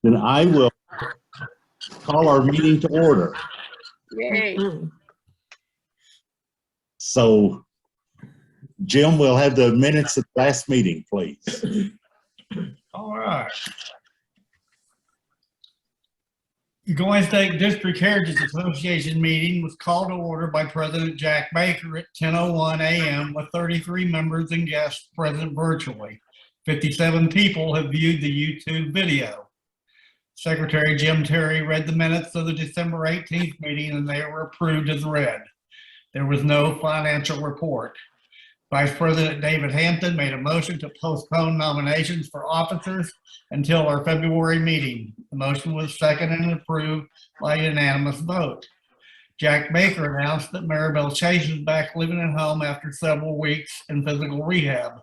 Then I will call our meeting to order. Yay. So, Jim, we'll have the minutes of the last meeting, please. All right. The Goingsnake District Heritage Association meeting was called to order by President Jack Baker at 10:01 a.m. with 33 members and guests present virtually. 57 people have viewed the YouTube video. Secretary Jim Terry read the minutes of the December 18th meeting and they were approved as read. There was no financial report. Vice President David Hampton made a motion to postpone nominations for officers until our February meeting. The motion was seconded and approved by unanimous vote. Jack Baker announced that Maribel Chase is back living at home after several weeks in physical rehab.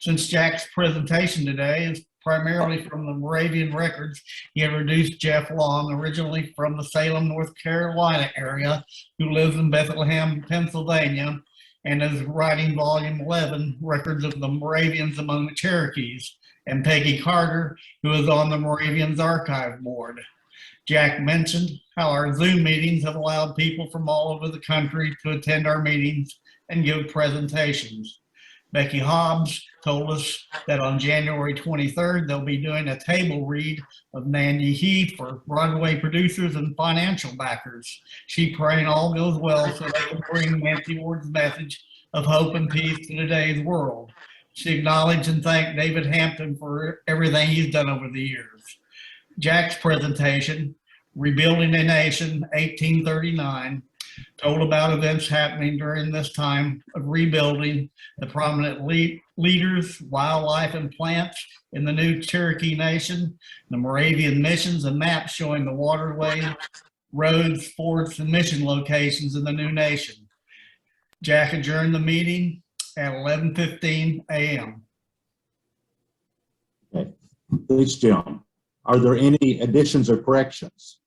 Since Jack's presentation today is primarily from the Moravian records, he introduced Jeff Long, originally from the Salem, North Carolina area, who lives in Bethlehem, Pennsylvania, and is writing volume 11, Records of the Moravians Among the Cherokees, and Peggy Carter, who is on the Moravians Archive Board. Jack mentioned how our Zoom meetings have allowed people from all over the country to attend our meetings and give presentations. Becky Hobbs told us that on January 23rd, they'll be doing a table read of Nandy Heath for Broadway producers and financial backers. She praying all goes well so they can bring Nancy Ward's message of hope and peace to today's world. She acknowledged and thanked David Hampton for everything he's done over the years. Jack's presentation, Rebuilding a Nation, 1839, told about events happening during this time of rebuilding, the prominent leaders, wildlife, and plants in the new Cherokee Nation, the Moravian missions, and maps showing the waterways, roads, forts, and mission locations in the new nation. Jack adjourned the meeting at 11:15 a.m. Okay. Thanks, Jim. Are there any additions or corrections?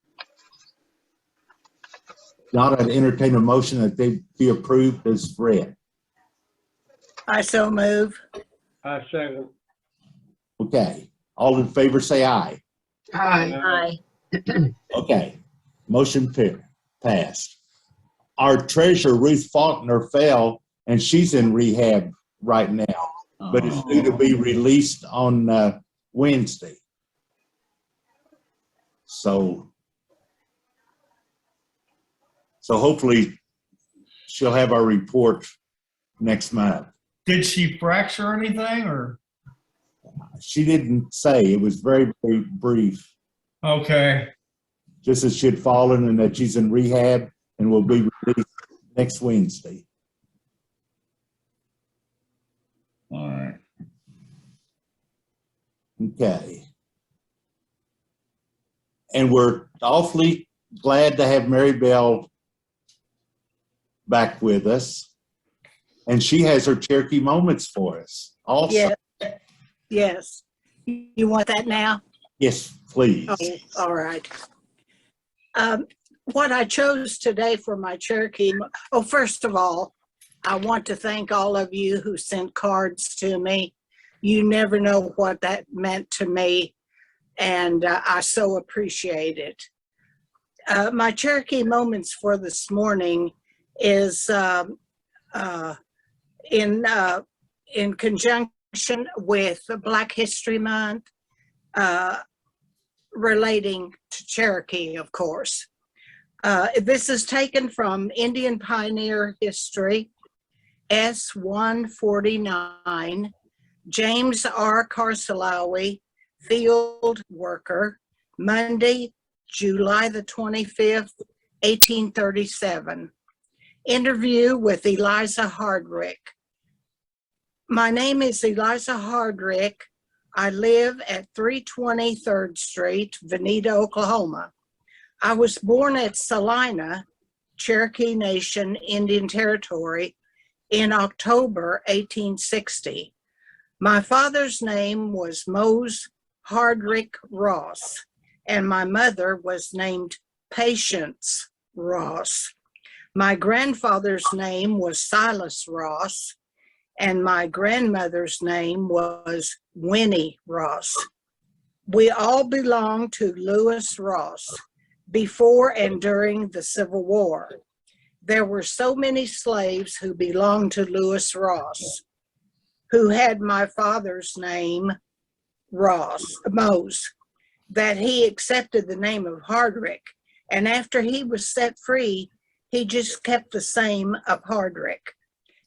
Not, I'd entertain a motion that they be approved as read. I so move. I second. Okay. All in favor say aye. Aye. Okay. Motion passed. Our treasurer, Ruth Faulkner, fell, and she's in rehab right now, but it's due to be released on Wednesday. So hopefully she'll have our report next month. Did she fracture anything or? She didn't say. It was very, very brief. Okay. Just that she had fallen and that she's in rehab and will be released next Wednesday. All right. Okay. And we're awfully glad to have Maribel back with us. And she has her Cherokee moments for us also. Yes. Yes. You want that now? Yes, please. Oh, all right. What I chose today for my Cherokee, first of all, I want to thank all of you who sent cards to me. You never know what that meant to me, and I so appreciate it. My Cherokee moments for this morning is in conjunction with Black History Month, relating to Cherokee, of course. This is taken from Indian Pioneer History, S-149, James R. Carcellawi, field worker, Monday, July the 25th, 1837. Interview with Eliza Hardrick. My name is Eliza Hardrick. I live at 320 3rd Street, Veneta, Oklahoma. I was born at Salina, Cherokee Nation, Indian Territory, in October 1860. My father's name was Mose Hardrick Ross, and my mother was named Patience Ross. My grandfather's name was Silas Ross, and my grandmother's name was Winnie Ross. We all belonged to Lewis Ross before and during the Civil War. There were so many slaves who belonged to Lewis Ross, who had my father's name, Mose, that he accepted the name of Hardrick. And after he was set free, he just kept the same of Hardrick.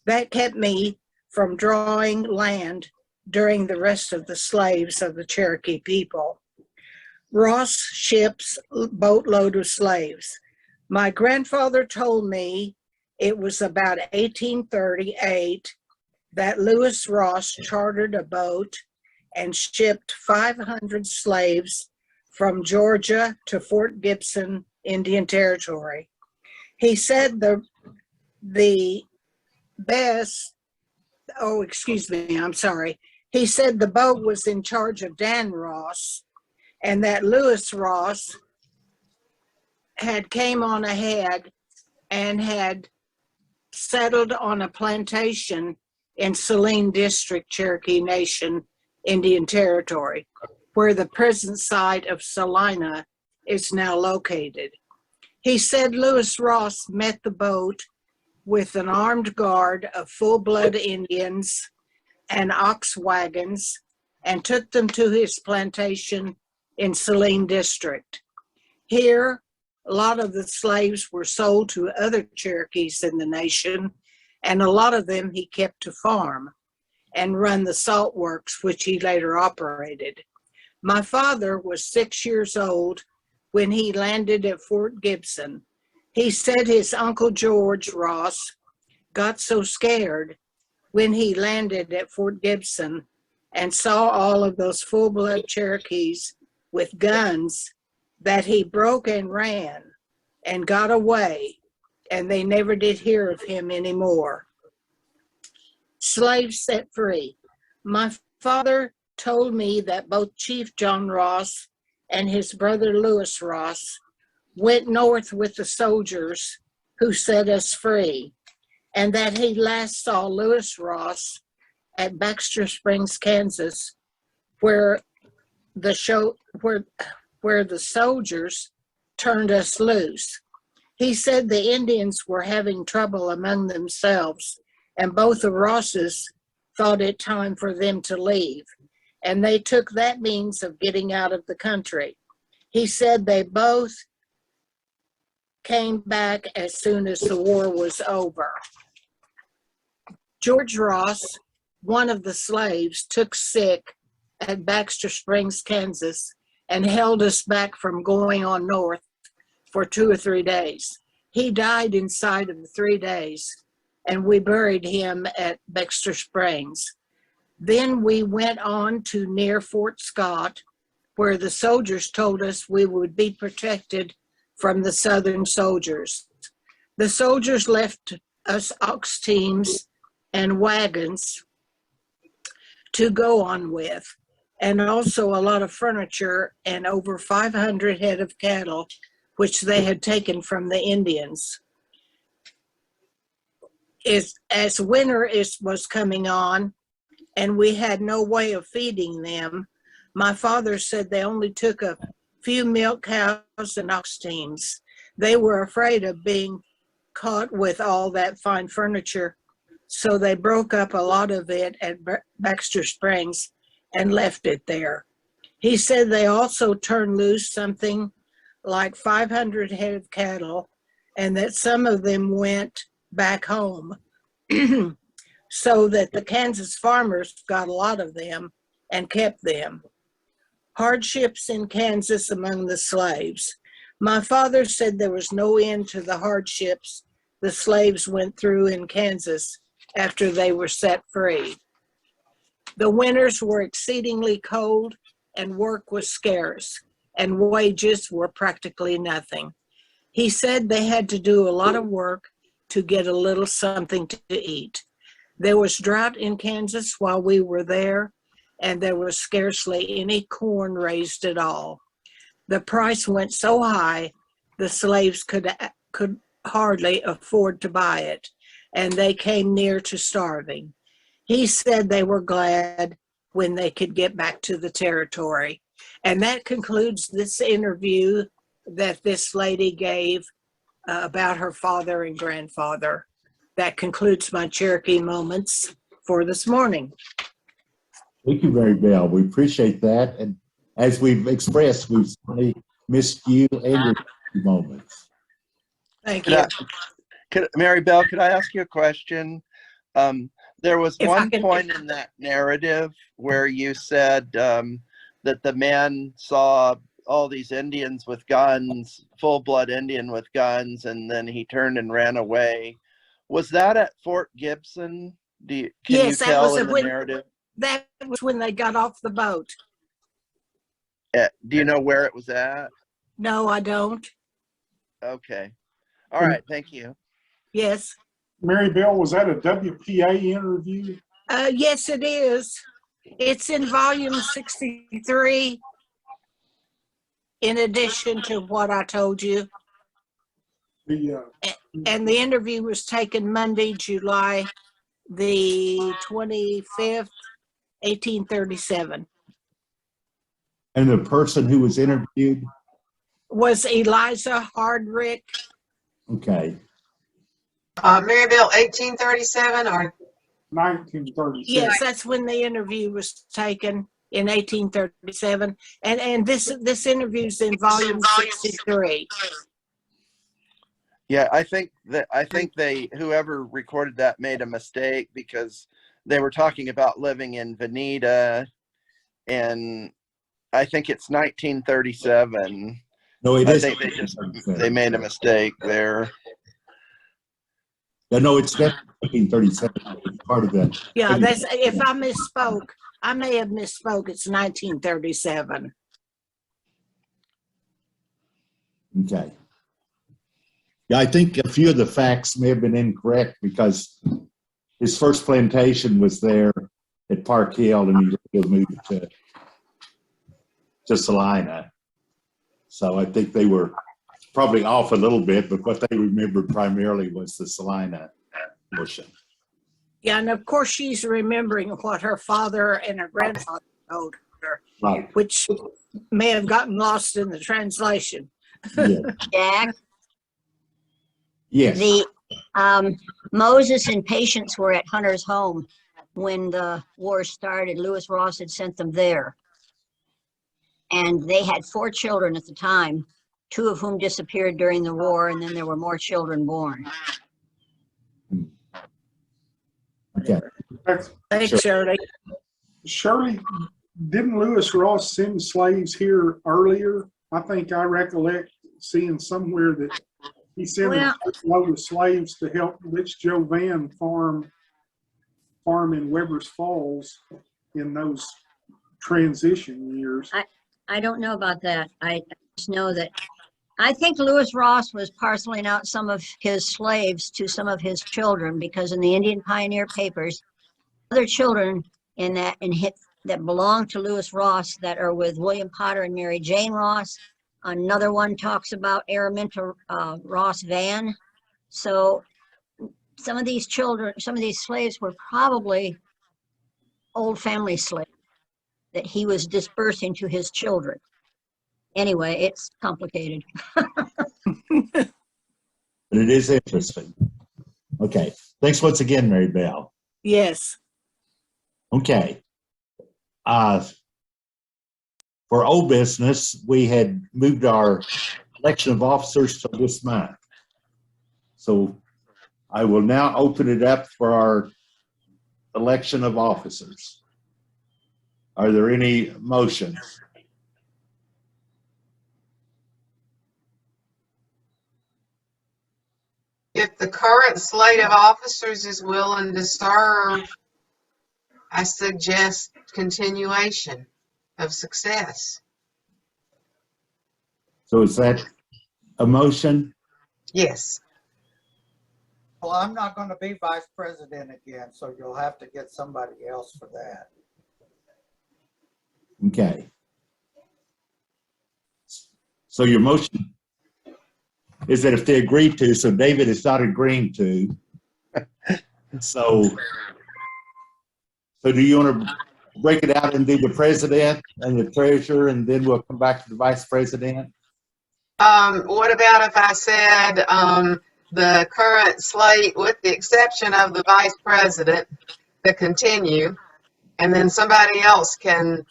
That kept me from drawing land during the rest of the slaves of the Cherokee people. Ross ships boatload of slaves. My grandfather told me it was about 1838 that Lewis Ross chartered a boat and shipped 500 slaves from Georgia to Fort Gibson, Indian Territory. He said He said the boat was in charge of Dan Ross, and that Lewis Ross had came on ahead and had settled on a plantation in Saline District, Cherokee Nation, Indian Territory, where the present site of Salina is now located. He said Lewis Ross met the boat with an armed guard of full-blood Indians and ox wagons and took them to his plantation in Saline District. Here, a lot of the slaves were sold to other Cherokees in the nation, and a lot of them he kept to farm and run the salt works, which he later operated. My father was 6 years old when he landed at Fort Gibson. He said his Uncle George Ross got so scared when he landed at Fort Gibson and saw all of those full-blood Cherokees with guns that he broke and ran and got away, and they never did hear of him anymore. Slaves set free. My father told me that both Chief John Ross and his brother Lewis Ross went north with the soldiers who set us free, and that he last saw Lewis Ross at Baxter Springs, Kansas, where the soldiers turned us loose. He said the Indians were having trouble among themselves, and both the Rosses thought it time for them to leave, and they took that means of getting out of the country. He said they both came back as soon as the war was over. George Ross, one of the slaves, took sick at Baxter Springs, Kansas, and held us back from going on north for 2 or 3 days. He died inside of the 3 days, and we buried him at Baxter Springs. Then we went on to near Fort Scott, where the soldiers told us we would be protected from the Southern soldiers. The soldiers left us ox teams and wagons to go on with, and also a lot of furniture and over 500 head of cattle, which they had taken from the Indians. As winter was coming on and we had no way of feeding them, my father said they only took a few milk cows and ox teams. They were afraid of being caught with all that fine furniture, so they broke up a lot of it at Baxter Springs and left it there. He said they also turned loose something like 500 head of cattle, and that some of them went back home so that the Kansas farmers got a lot of them and kept them. Hardships in Kansas among the slaves. My father said there was no end to the hardships the slaves went through in Kansas after they were set free. The winters were exceedingly cold and work was scarce, and wages were practically nothing. He said they had to do a lot of work to get a little something to eat. There was drought in Kansas while we were there, and there was scarcely any corn raised at all. The price went so high, the slaves could hardly afford to buy it, and they came near to starving. He said they were glad when they could get back to the territory. And that concludes this interview that this lady gave about her father and grandfather. That concludes my Cherokee moments for this morning. Thank you, Mary Bell. We appreciate that. And as we've expressed, we've certainly missed you and your moments. Thank you. Mary Bell, could I ask you a question? There was If one point in that narrative where you said that the man saw all these Indians with guns, full-blood Indian with guns, and then he turned and ran away. Was that at Fort Gibson? Can Yes, you that tell was in the narrative? That was when they got off the boat. Do you know where it was at? No, I don't. Okay. All right. Thank you. Yes. Mary Bell, was that a WPA interview? Yes, it is. It's in volume 63, in addition to what I told you. And the interview was taken Monday, July the 25th, 1837. And the person who was interviewed? Was Eliza Hardrick. Okay. Mary Bell, 1837 or 1937. Yes, that's when the interview was taken, in 1837. And this interview's in volume 63. Yeah, I think whoever recorded that made a mistake because they were talking about living in Veneta, and I think it's 1937. No, it I is. think they made a mistake there. No, it's definitely 1937. It's part of that. Yeah, that's, if I misspoke, I may have misspoke. It's 1937. Okay. Yeah, I think a few of the facts may have been incorrect because his first plantation was there at Park Hill, and he moved to Salina. So I think they were probably off a little bit, but what they remembered primarily was the Salina portion. Yeah, and of course she's remembering what her father and her grandfather told her, Right. which may have gotten lost in the translation. Yeah. Jack, Yes. the Moses and Patience were at Hunter's home when the war started. Lewis Ross had sent them there. And they had 4 children at the time, 2 of whom disappeared during the war, and then there were more children born. Okay. Thanks, Shirley. Shirley, didn't Lewis Ross send slaves here earlier? I think I recollect seeing somewhere that he sent a load of slaves to help Rich Joe Vann farm in Weber's Falls in those transition years. I don't know about that. I just know that I think Lewis Ross was parceling out some of his slaves to some of his children, because in the Indian Pioneer Papers, other children that belong to Lewis Ross that are with William Potter and Mary Jane Ross. Another one talks about Araminta Ross Van. So some of these slaves were probably old family slaves that he was dispersing to his children. Anyway, it's complicated. But it is interesting. Okay. Thanks once again, Mary Bell. Yes. Okay. For old business, we had moved our election of officers to this month. So I will now open it up for our election of officers. Are there any motions? if the current slate of officers is willing to serve, I suggest continuation of success. So is that a motion? Yes. Well, I'm not going to be vice president again, so you'll have to get somebody else for that. Okay. So your motion is that if they agree to, so David is not agreeing to. So do you want to break it out and do the president and the treasurer, and then we'll come back to the vice president? What about if I said the current slate, with the exception of the vice president, to continue, and then somebody else can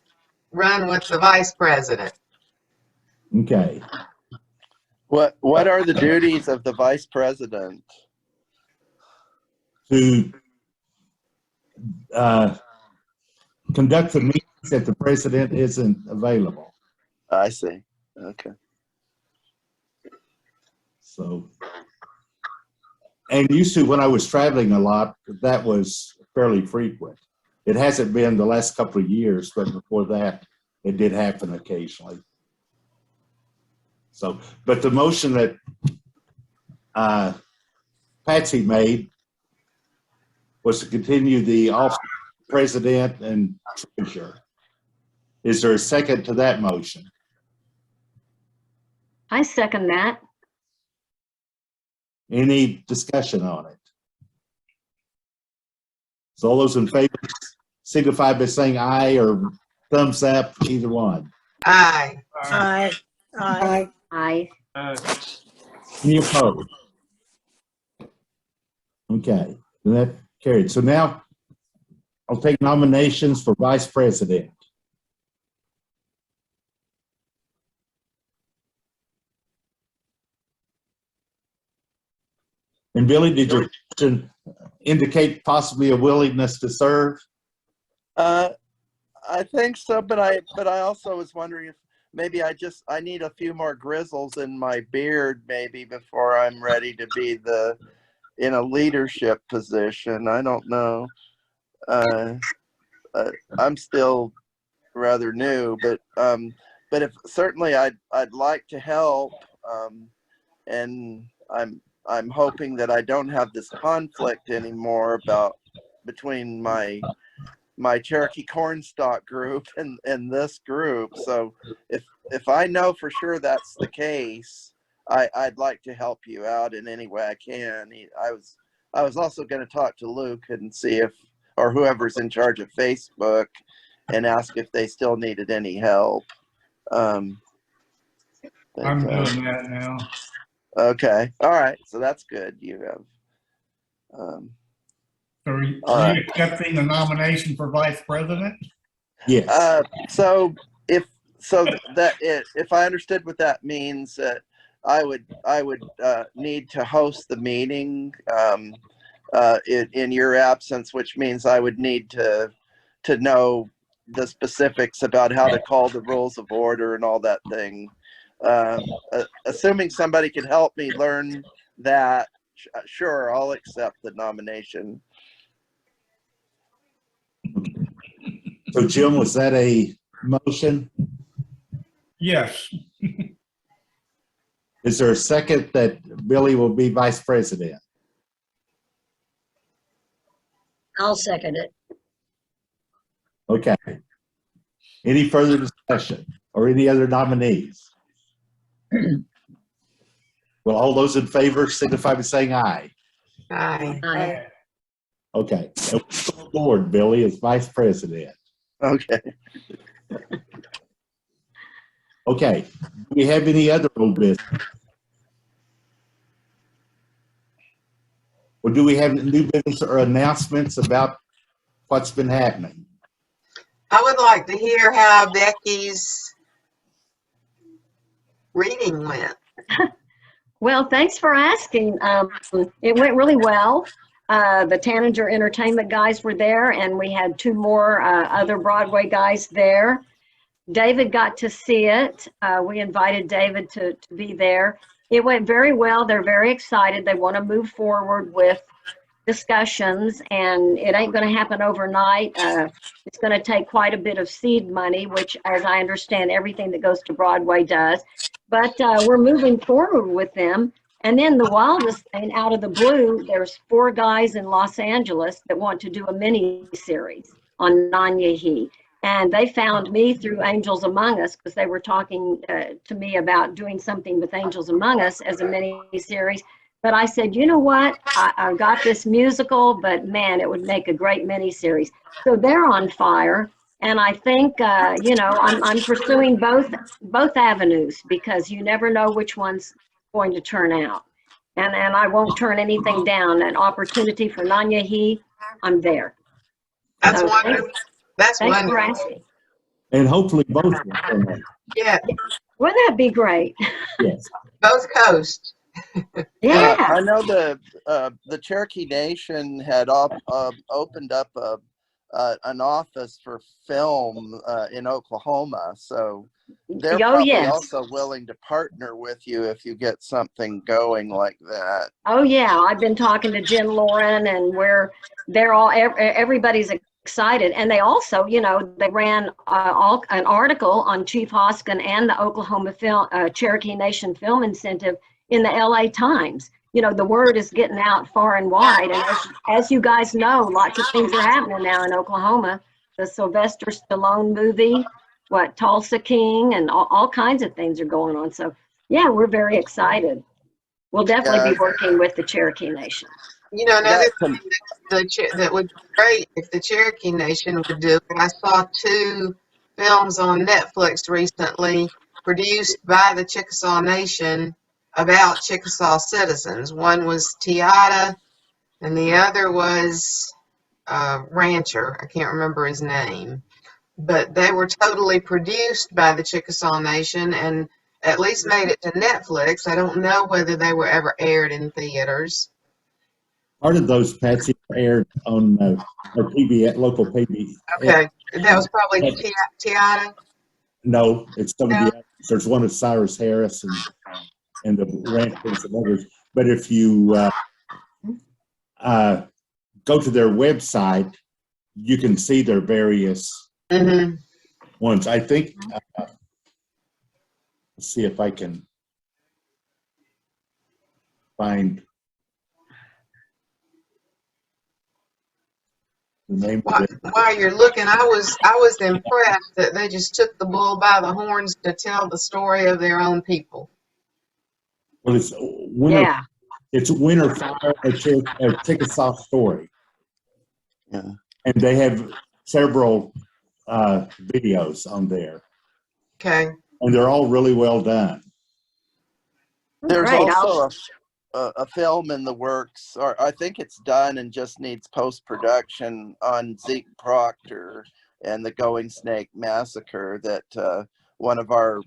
run with the vice president? Okay. What are the duties of the vice president? To conduct the meetings if the president isn't available. I see. Okay. So, and used to, when I was traveling a lot, that was fairly frequent. It hasn't been the last couple of years, but before that, it did happen occasionally. So, but the motion that Patsy made was to continue the office of president and treasurer. Is there a second to that motion? I second that. Any discussion on it? So all those in favor signify by saying aye or thumbs up, either one. Aye. Aye. Aye. Aye. Any opposed? Okay, then that carried. So now I'll take nominations for vice president. And Billy, did your question indicate possibly a willingness to serve? I think so, but I also was wondering if maybe I need a few more grizzles in my beard maybe before I'm ready to be in a leadership position. I don't know. I'm still rather new, but if certainly I'd like to help, and I'm hoping that I don't have this conflict anymore between my Cherokee cornstalk group and this group. So if I know for sure that's the case, I'd like to help you out in any way I can. I was also going to talk to Luke and see or whoever's in charge of Facebook, and ask if they still needed any help. I'm doing that now. Okay. All right. So that's good. You have. Are you right. accepting the nomination for vice president? Yes. So if I understood what that means, I would need to host the meeting in your absence, which means I would need to know the specifics about how to call the rules of order and all that thing. Assuming somebody could help me learn that, sure, I'll accept the nomination. So Jim, was that a motion? Yes. Is there a second that Billy will be vice president? I'll second it. Okay. Any further discussion or any other nominees? Well, all those in favor signify by saying aye. Aye. Aye. Okay. Board, Billy, as vice president. Okay. Okay. Do we have any other old business? Or do we have new business or announcements about what's been happening? I would like to hear how Becky's reading went. Well, thanks for asking. It went really well. The Tanager Entertainment guys were there, and we had two more other Broadway guys there. David got to see it. We invited David to be there. It went very well. They're very excited. They want to move forward with discussions, and it ain't going to happen overnight. It's going to take quite a bit of seed money, which, as I understand, everything that goes to Broadway does. But we're moving forward with them. And then the wildest thing, out of the blue, there's 4 guys in Los Angeles that want to do a mini series on Nanyehi. And they found me through Angels Among Us, because they were talking to me about doing something with Angels Among Us as a mini series. But I said, you know what? I got this musical, but man, it would make a great mini series. So they're on fire. And I think, I'm pursuing both avenues because you never know which one's going to turn out. And I won't turn anything down. An opportunity for Nanyehi, I'm there. That's So wonderful. That's thanks for wonderful. asking. And hopefully both will turn out. Yeah, Wouldn't that be great? Yes. both coasts. Yeah. I know the Cherokee Nation had opened up an office for film in Oklahoma, so they're Oh, probably yes. also willing to partner with you if you get something going like that. Oh, yeah. I've been talking to Jen Lauren, and everybody's excited. And they also, they ran an article on Chief Hoskin and the Oklahoma Cherokee Nation Film Incentive in the LA Times. The word is getting out far and wide. And as you guys know, lots of things are happening now in Oklahoma. The Sylvester Stallone movie, Tulsa King, and all kinds of things are going on. So, yeah, we're very excited. We'll definitely be working with the Cherokee Nation. Another thing that would be great if the Cherokee Nation would do it. I saw 2 films on Netflix recently produced by the Chickasaw Nation about Chickasaw citizens. One was Tiata, and the other was Rancher. I can't remember his name. But they were totally produced by the Chickasaw Nation and at least made it to Netflix. I don't know whether they were ever aired in theaters. Part of those, Patsy, aired on our PBS, local PBS. Okay, that was probably Tiata. No, it's some of the others. There's one of Cyrus Harris and the Ranchers and others. But if you go to their website, you can see their various ones. I think, let's see if I can find the name of it. While you're looking, I was impressed that they just took the bull by the horns to tell the story of their own people. Well, it's Winter Fire, a Chickasaw story. Yeah. And they have several videos on there. Okay. And they're all really well done. There's Great. also a film in the works, or I think it's done and just needs post-production, on Zeke Proctor and the Goingsnake massacre that one of our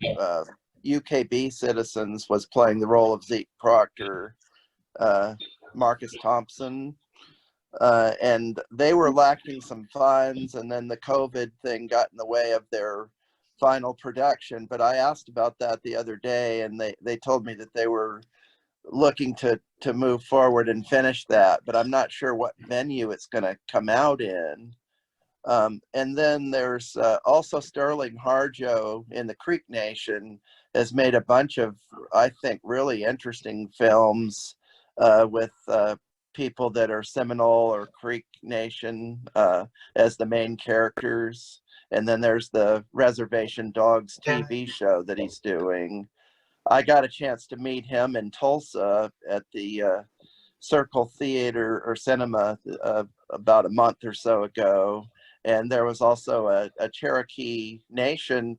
UKB citizens was playing the role of Zeke Proctor, Marcus Thompson. And they were lacking some funds, and then the COVID thing got in the way of their final production. But I asked about that the other day, and they told me that they were looking to move forward and finish that, but I'm not sure what venue it's going to come out in. And then there's also Sterling Harjo in the Creek Nation has made a bunch of, I think, really interesting films with people that are Seminole or Creek Nation as the main characters. And then there's the Reservation Dogs TV show that he's doing. I got a chance to meet him in Tulsa at the Circle Theater or Cinema about a month or so ago. And there was also a Cherokee Nation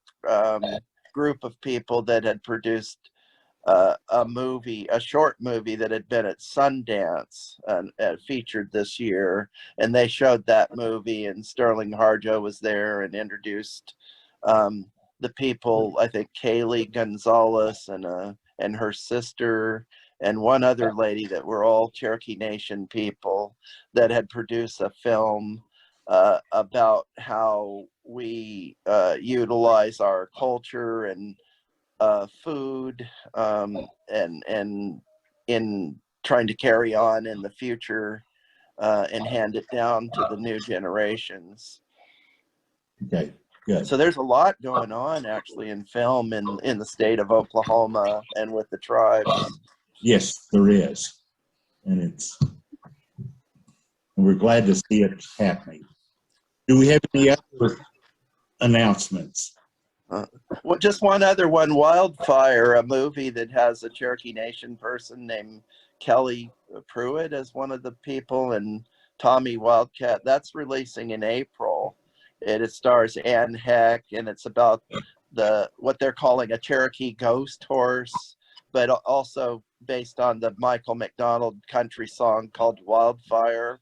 group of people that had produced a short movie that had been at Sundance and featured this year. And they showed that movie, and Sterling Harjo was there and introduced the people, I think Kaylee Gonzalez and her sister and one other lady that were all Cherokee Nation people that had produced a film about how we utilize our culture and food and in trying to carry on in the future and hand it down to the new generations. Okay, good. So there's a lot going on actually in film in the state of Oklahoma and with the tribes. Yes, there is. And we're glad to see it happening. Do we have any other announcements? Well, just one other one, Wildfire, a movie that has a Cherokee Nation person named Kelly Pruitt as one of the people, and Tommy Wildcat. That's releasing in April. It stars Anne Heck, and it's about what they're calling a Cherokee ghost horse, but also based on the Michael McDonald country song called Wildfire.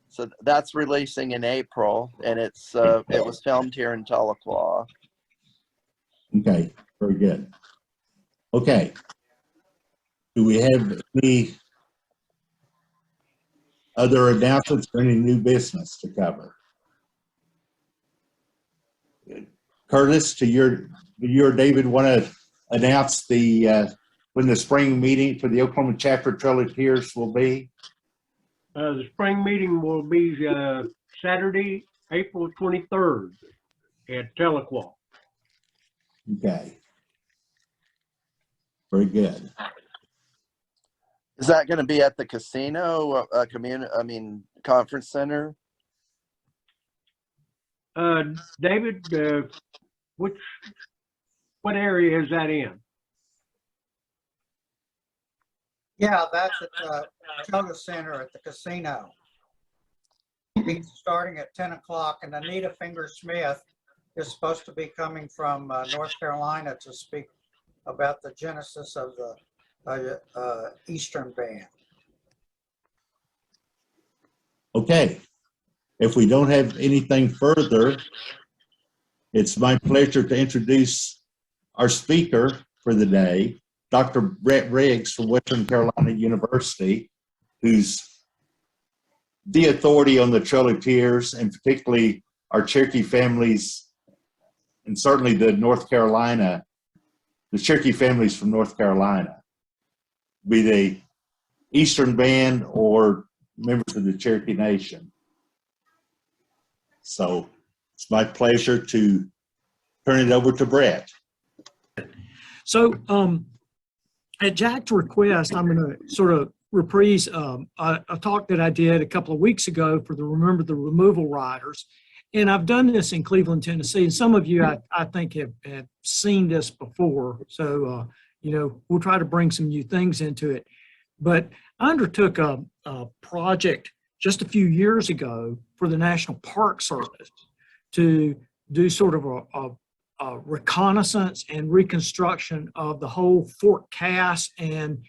So that's releasing in April, and it was filmed here in Tahlequah. Okay, very good. Okay. Do we have any other announcements or any new business to cover? Curtis, do you or David want to announce when the spring meeting for the Oklahoma chapter Trail of Tears will be? The spring meeting will be Saturday, April 23rd at Tahlequah. Okay. Very good. Is that going to be at the casino, conference center? David, what area is that in? Yeah, that's at the Toga Center at the casino. It's starting at 10 o'clock, and Anita Finger-Smith is supposed to be coming from North Carolina to speak about the genesis of the Eastern Band. Okay. If we don't have anything further, it's my pleasure to introduce our speaker for the day, Dr. Brett Riggs from Western Carolina University, who's the authority on the Trail of Tears, and particularly our Cherokee families, and certainly the Cherokee families from North Carolina, be they Eastern Band or members of the Cherokee Nation. So it's my pleasure to turn it over to Brett. So at Jack's request, I'm going to sort of reprise a talk that I did a couple of weeks ago for the Remember the Removal Riders. And I've done this in Cleveland, Tennessee. And some of you, I think, have seen this before. So, we'll try to bring some new things into it. But I undertook a project just a few years ago for the National Park Service to do sort of a reconnaissance and reconstruction of the whole Fort Cass and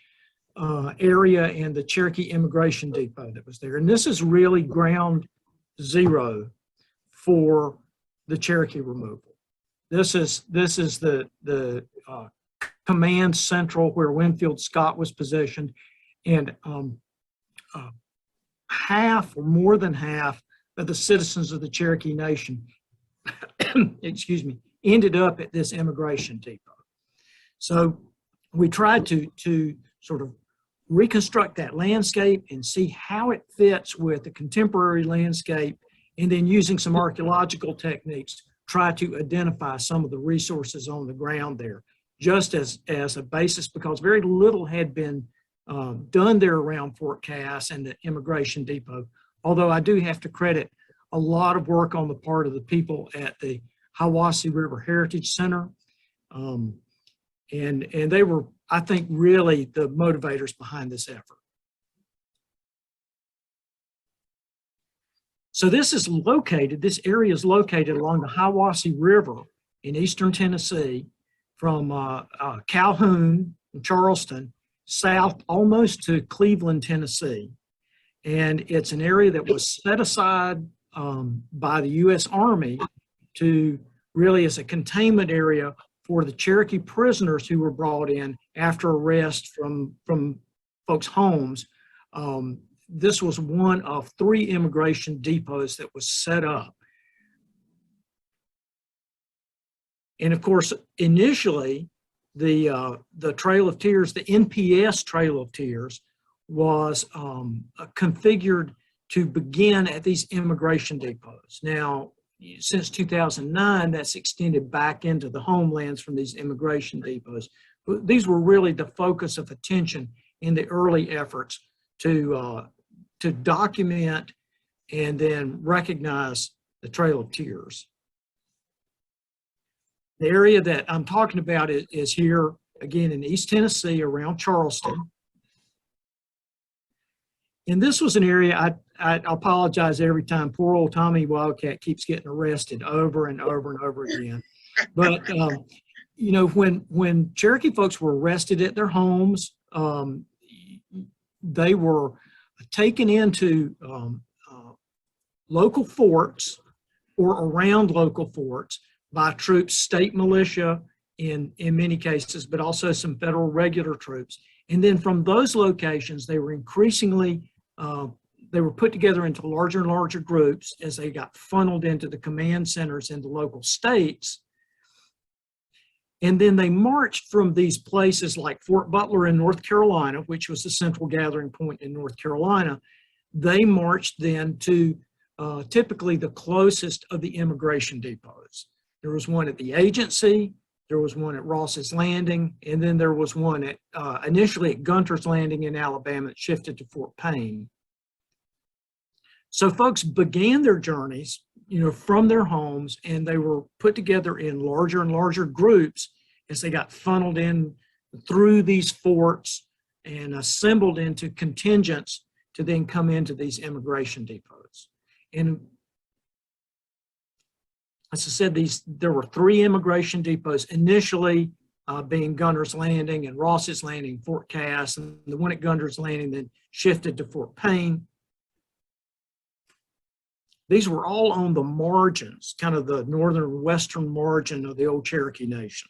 area and the Cherokee Immigration Depot that was there. And this is really ground zero for the Cherokee removal. This is the command central where Winfield Scott was positioned, and half or more than half of the citizens of the Cherokee Nation, excuse me, ended up at this immigration depot. So we tried to sort of reconstruct that landscape and see how it fits with the contemporary landscape, and then using some archaeological techniques, try to identify some of the resources on the ground there, just as a basis, because very little had been done there around Fort Cass and the immigration depot. Although I do have to credit a lot of work on the part of the people at the Hiwassee River Heritage Center. And they were, I think, really the motivators behind this effort. So this area is located along the Hiwassee River in eastern Tennessee, from Calhoun and Charleston, south almost to Cleveland, Tennessee. And it's an area that was set aside by the U.S. Army to really as a containment area for the Cherokee prisoners who were brought in after arrest from folks' homes. This was one of 3 immigration depots that was set up. And of course, initially, the Trail of Tears, the NPS Trail of Tears, was configured to begin at these immigration depots. Now, since 2009, that's extended back into the homelands from these immigration depots. These were really the focus of attention in the early efforts to document and then recognize the Trail of Tears. The area that I'm talking about is here, again, in East Tennessee, around Charleston. And this was an area, I apologize every time. Poor old Tommy Wildcat keeps getting arrested over and over and over again. But, you know, when Cherokee folks were arrested at their homes, they were taken into local forts or around local forts by troops, state militia in many cases, but also some federal regular troops. And then from those locations, they were increasingly, they were put together into larger and larger groups as they got funneled into the command centers in the local states. And then they marched from these places like Fort Butler in North Carolina, which was the central gathering point in North Carolina. They marched then to typically the closest of the immigration depots. There was one at the agency, there was one at Ross's Landing, and then there was one at initially at Gunter's Landing in Alabama that shifted to Fort Payne. So folks began their journeys, you know, from their homes, and they were put together in larger and larger groups as they got funneled in through these forts and assembled into contingents to then come into these immigration depots. And as I said, there were 3 immigration depots initially, being Gunter's Landing and Ross's Landing, Fort Cass, and the one at Gunter's Landing then shifted to Fort Payne. These were all on the margins, kind of the northern western margin of the old Cherokee Nation.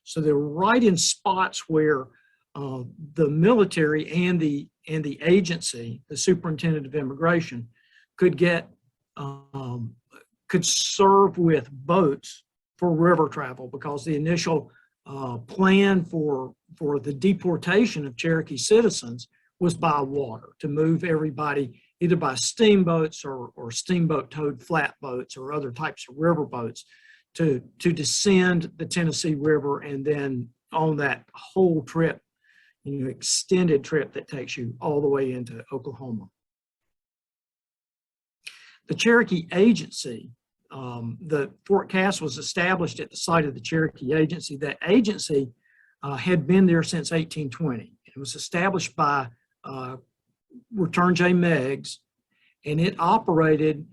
So they were right in spots where the military and the agency, the Superintendent of Immigration, could get could serve with boats for river travel, because the initial plan for the deportation of Cherokee citizens was by water, to move everybody either by steamboats or steamboat-towed flatboats or other types of river boats to descend the Tennessee River, and then on that whole trip, you know, extended trip that takes you all the way into Oklahoma. The Cherokee Agency, the Fort Cass was established at the site of the Cherokee Agency. That agency had been there since 1820. It was established by Return J. Meigs, and it operated,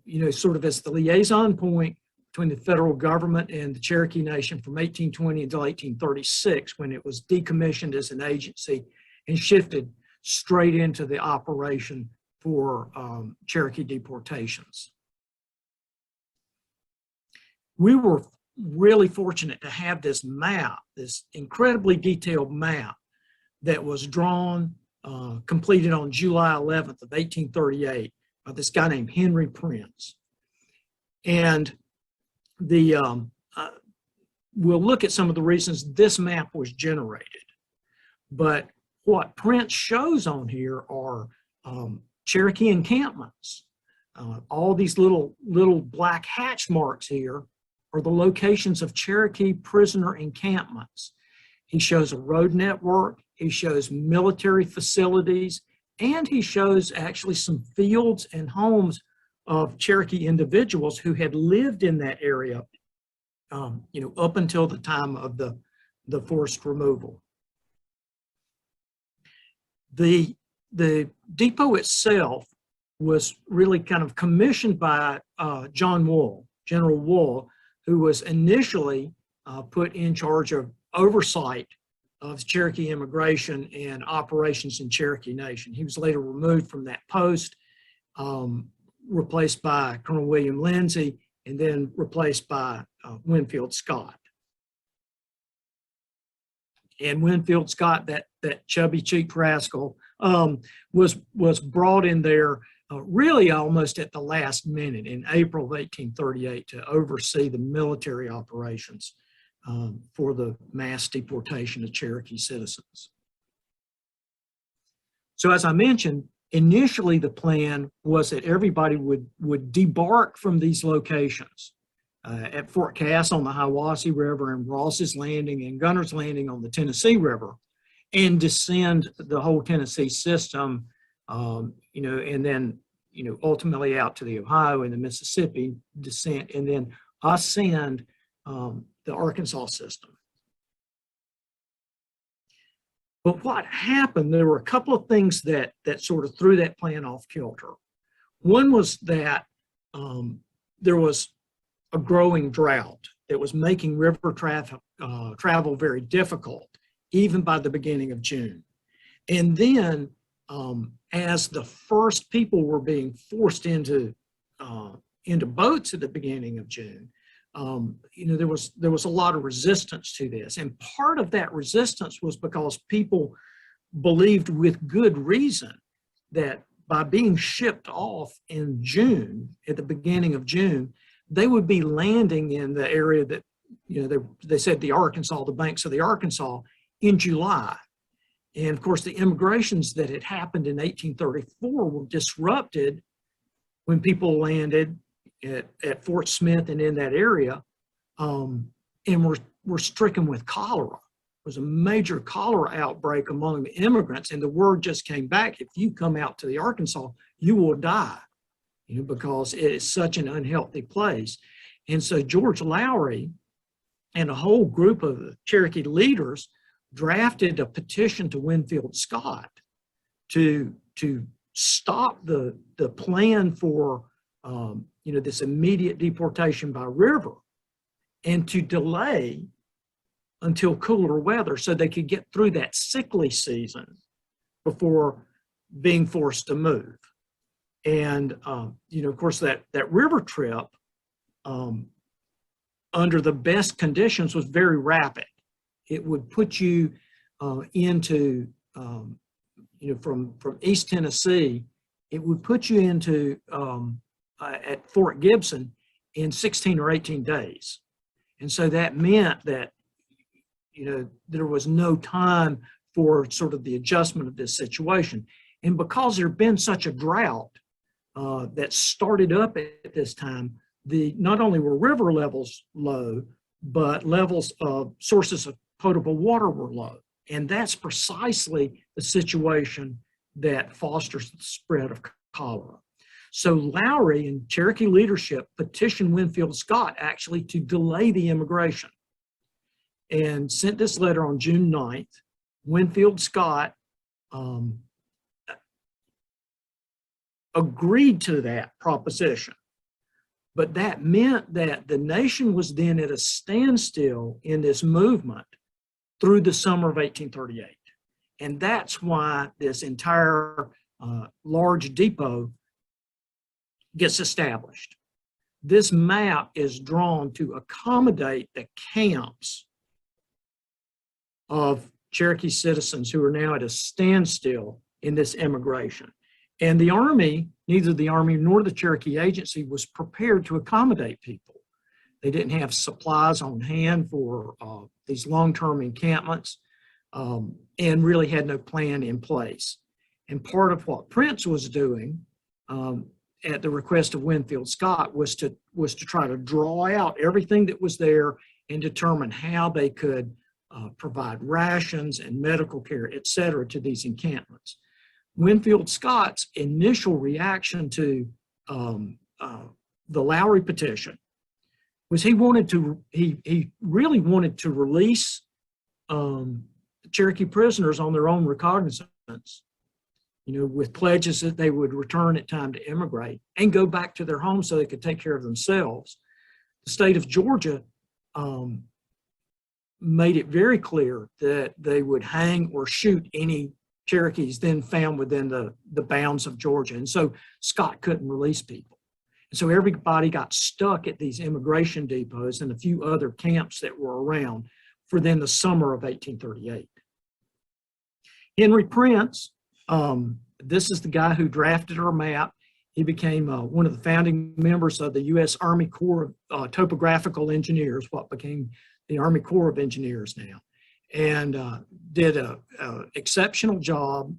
you know, sort of as the liaison point between the federal government and the Cherokee Nation from 1820 until 1836, when it was decommissioned as an agency and shifted straight into the operation for Cherokee deportations. We were really fortunate to have this map, this incredibly detailed map that was drawn, completed on July 11th of 1838 by this guy named Henry Prince. And we'll look at some of the reasons this map was generated. But what Prince shows on here are Cherokee encampments. All these little black hatch marks here are the locations of Cherokee prisoner encampments. He shows a road network, he shows military facilities, and he shows actually some fields and homes of Cherokee individuals who had lived in that area, you know, up until the time of the forced removal. The depot itself was really kind of commissioned by John Wool, General Wool, who was initially put in charge of oversight of Cherokee immigration and operations in Cherokee Nation. He was later removed from that post, replaced by Colonel William Lindsay, and then replaced by Winfield Scott. And Winfield Scott, that chubby cheeked rascal, was brought in there really almost at the last minute in April of 1838 to oversee the military operations for the mass deportation of Cherokee citizens. So as I mentioned, initially the plan was that everybody would debark from these locations at Fort Cass on the Hiwassee River and Ross's Landing and Gunter's Landing on the Tennessee River, and descend the whole Tennessee system, you know, and then, you know, ultimately out to the Ohio and the Mississippi descent, and then ascend the Arkansas system. But what happened, there were a couple of things that sort of threw that plan off kilter. One was that there was a growing drought that was making river travel very difficult, even by the beginning of June. And then as the first people were being forced into boats at the beginning of June, there was a lot of resistance to this. And part of that resistance was because people believed with good reason that by being shipped off in June, at the beginning of June, they would be landing in the area that, they said the Arkansas, the banks of the Arkansas, in July. And of course, the immigrations that had happened in 1834 were disrupted when people landed at Fort Smith and in that area, and were stricken with cholera. There was a major cholera outbreak among the immigrants, and the word just came back: if you come out to the Arkansas, you will die, because it is such an unhealthy place. And so George Lowry and a whole group of the Cherokee leaders drafted a petition to Winfield Scott to stop the plan for this immediate deportation by river, and to delay until cooler weather so they could get through that sickly season before being forced to move. And of course, that river trip under the best conditions was very rapid. It would put you into from East Tennessee, it would put you into at Fort Gibson in 16 or 18 days. And so that meant that, there was no time for sort of the adjustment of this situation. And because there had been such a drought that started up at this time, not only were river levels low, but levels of sources of potable water were low. And that's precisely the situation that fosters the spread of cholera. So Lowry and Cherokee leadership petitioned Winfield Scott actually to delay the immigration, and sent this letter on June 9th. Winfield Scott agreed to that proposition, but that meant that the nation was then at a standstill in this movement through the summer of 1838. And that's why this entire large depot gets established. This map is drawn to accommodate the camps of Cherokee citizens who are now at a standstill in this immigration. And the Army, neither the Army nor the Cherokee Agency, was prepared to accommodate people. They didn't have supplies on hand for these long-term encampments, and really had no plan in place. And part of what Prince was doing at the request of Winfield Scott was to try to draw out everything that was there and determine how they could provide rations and medical care, et cetera, to these encampments. Winfield Scott's initial reaction to the Lowry petition was he really wanted to release Cherokee prisoners on their own recognizance, with pledges that they would return at time to immigrate and go back to their homes so they could take care of themselves. The state of Georgia made it very clear that they would hang or shoot any Cherokees then found within the bounds of Georgia. And so Scott couldn't release people. And so everybody got stuck at these immigration depots and a few other camps that were around for then the summer of 1838. Henry Prince, this is the guy who drafted our map. He became one of the founding members of the U.S. Army Corps of Topographical Engineers, what became the Army Corps of Engineers now, and did an exceptional job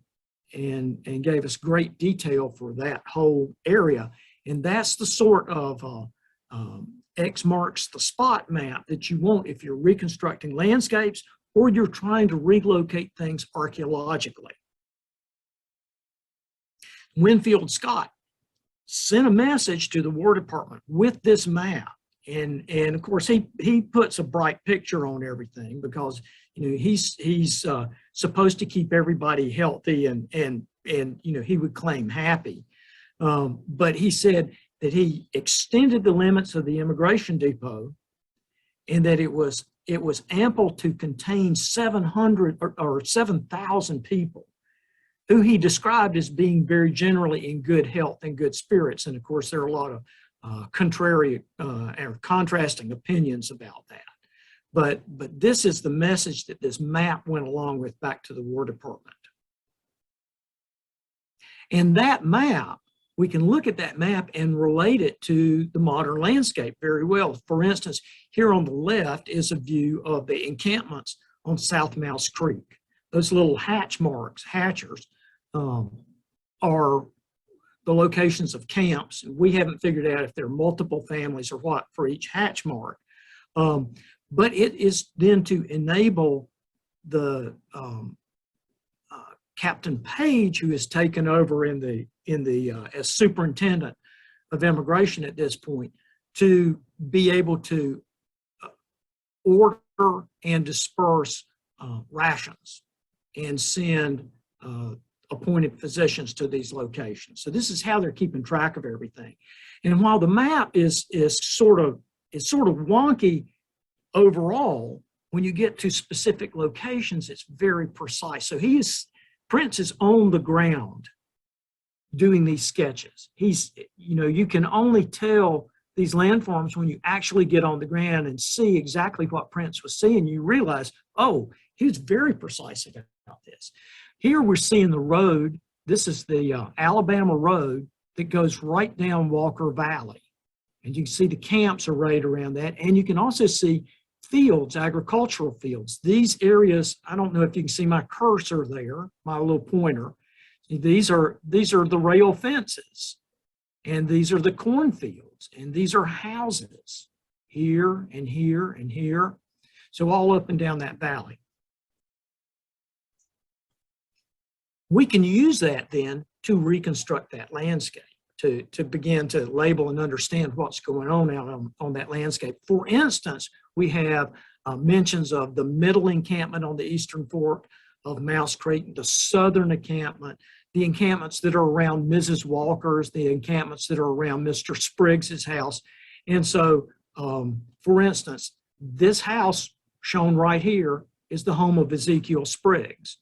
and gave us great detail for that whole area. And that's the sort of X marks the spot map that you want if you're reconstructing landscapes or you're trying to relocate things archaeologically. Winfield Scott sent a message to the War Department with this map. And of course, he puts a bright picture on everything because, You know, he's supposed to keep everybody healthy and you know, he would claim happy. But he said that he extended the limits of the immigration depot and that it was ample to contain 700 or 7,000 people who he described as being very generally in good health and good spirits. And of course, there are a lot of contrary or contrasting opinions about that. But this is the message that this map went along with back to the War Department. And that map, we can look at that map and relate it to the modern landscape very well. For instance, here on the left is a view of the encampments on South Mouse Creek. Those little hatch marks, hatchers, are the locations of camps. We haven't figured out if there are multiple families or what for each hatch mark. But it is then to enable the Captain Page, who has taken over as superintendent of immigration at this point, to be able to order and disperse rations and send appointed physicians to these locations. So this is how they're keeping track of everything. And while the map is sort of wonky overall, when you get to specific locations, it's very precise. So Prince is on the ground doing these sketches. You know, you can only tell these landforms when you actually get on the ground and see exactly what Prince was seeing. You realize, oh, he was very precise about this. Here we're seeing the road. This is the Alabama road that goes right down Walker Valley. And you can see the camps arrayed around that. And you can also see fields, agricultural fields. These areas, I don't know if you can see my cursor there, my little pointer. These are the rail fences. And these are the cornfields. And these are houses here and here and here. So all up and down that valley. We can use that then to reconstruct that landscape, to begin to label and understand what's going on out on that landscape. For instance, we have mentions of the middle encampment on the eastern fork of Mouse Creek, the southern encampment, the encampments that are around Mrs. Walker's, the encampments that are around Mr. Spriggs's house. And so, for instance, this house shown right here is the home of Ezekiel Spriggs.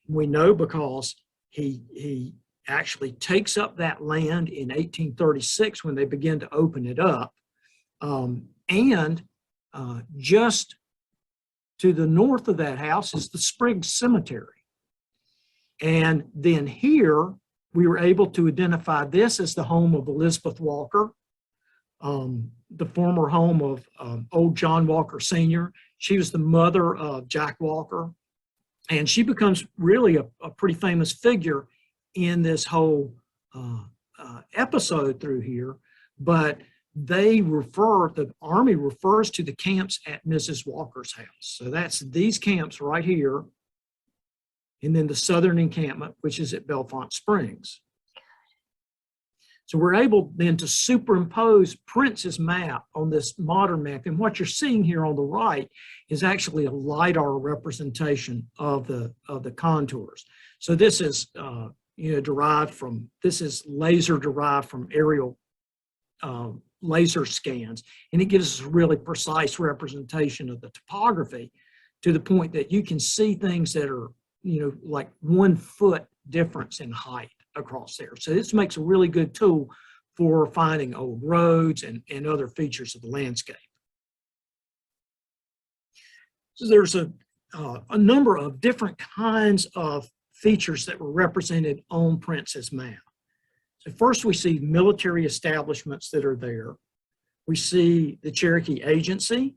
We know because he actually takes up that land in 1836 when they begin to open it up. And just to the north of that house is the Spriggs Cemetery. And then here, we were able to identify this as the home of Elizabeth Walker, the former home of old John Walker Sr. She was the mother of Jack Walker. And she becomes really a pretty famous figure in this whole episode through here. But the Army refers to the camps at Mrs. Walker's house. So that's these camps right here. And then the southern encampment, which is at Bellefonte Springs. So we're able then to superimpose Prince's map on this modern map. And what you're seeing here on the right is actually a LiDAR representation of the contours. So this is this is laser derived from aerial laser scans. And it gives us a really precise representation of the topography to the point that you can see things that are, like 1 foot difference in height across there. So this makes a really good tool for finding old roads and other features of the landscape. So there's a number of different kinds of features that were represented on Prince's map. So first we see military establishments that are there. We see the Cherokee Agency.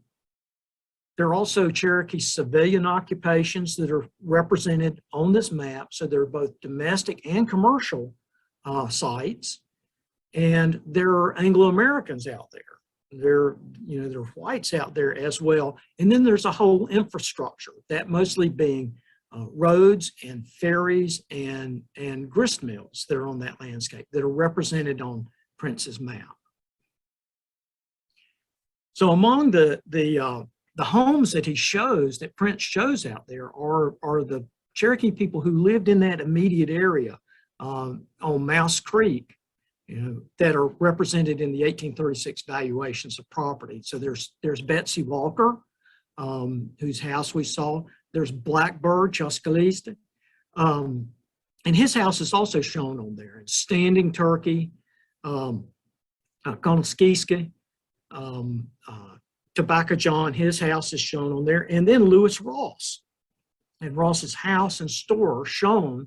There are also Cherokee civilian occupations that are represented on this map. So they're both domestic and commercial sites. And there are Anglo-Americans out there. There are whites out there as well. And then there's a whole infrastructure, that mostly being roads and ferries and grist mills that are on that landscape that are represented on Prince's map. So among the the homes that he shows, that Prince shows out there, are the Cherokee people who lived in that immediate area on Mouse Creek, that are represented in the 1836 valuations of property. So there's Betsy Walker, whose house we saw. There's Blackbird Shoals, and his house is also shown on there. And Standing Turkey, Goingsnake, Tobacco John, his house is shown on there. And then Lewis Ross. And Ross's house and store are shown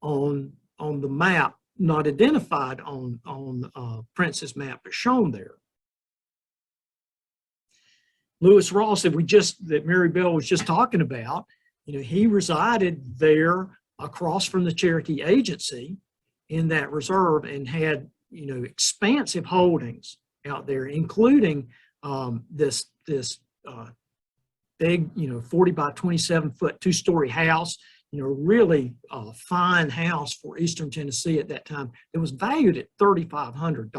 on the map, not identified on Prince's map, but shown there. Lewis Ross, that Mary Bell was just talking about, he resided there across from the Cherokee Agency in that reserve, and had, expansive holdings out there, including this big, 40 by 27 foot, 2-story house, really fine house for Eastern Tennessee at that time. It was valued at $3,500.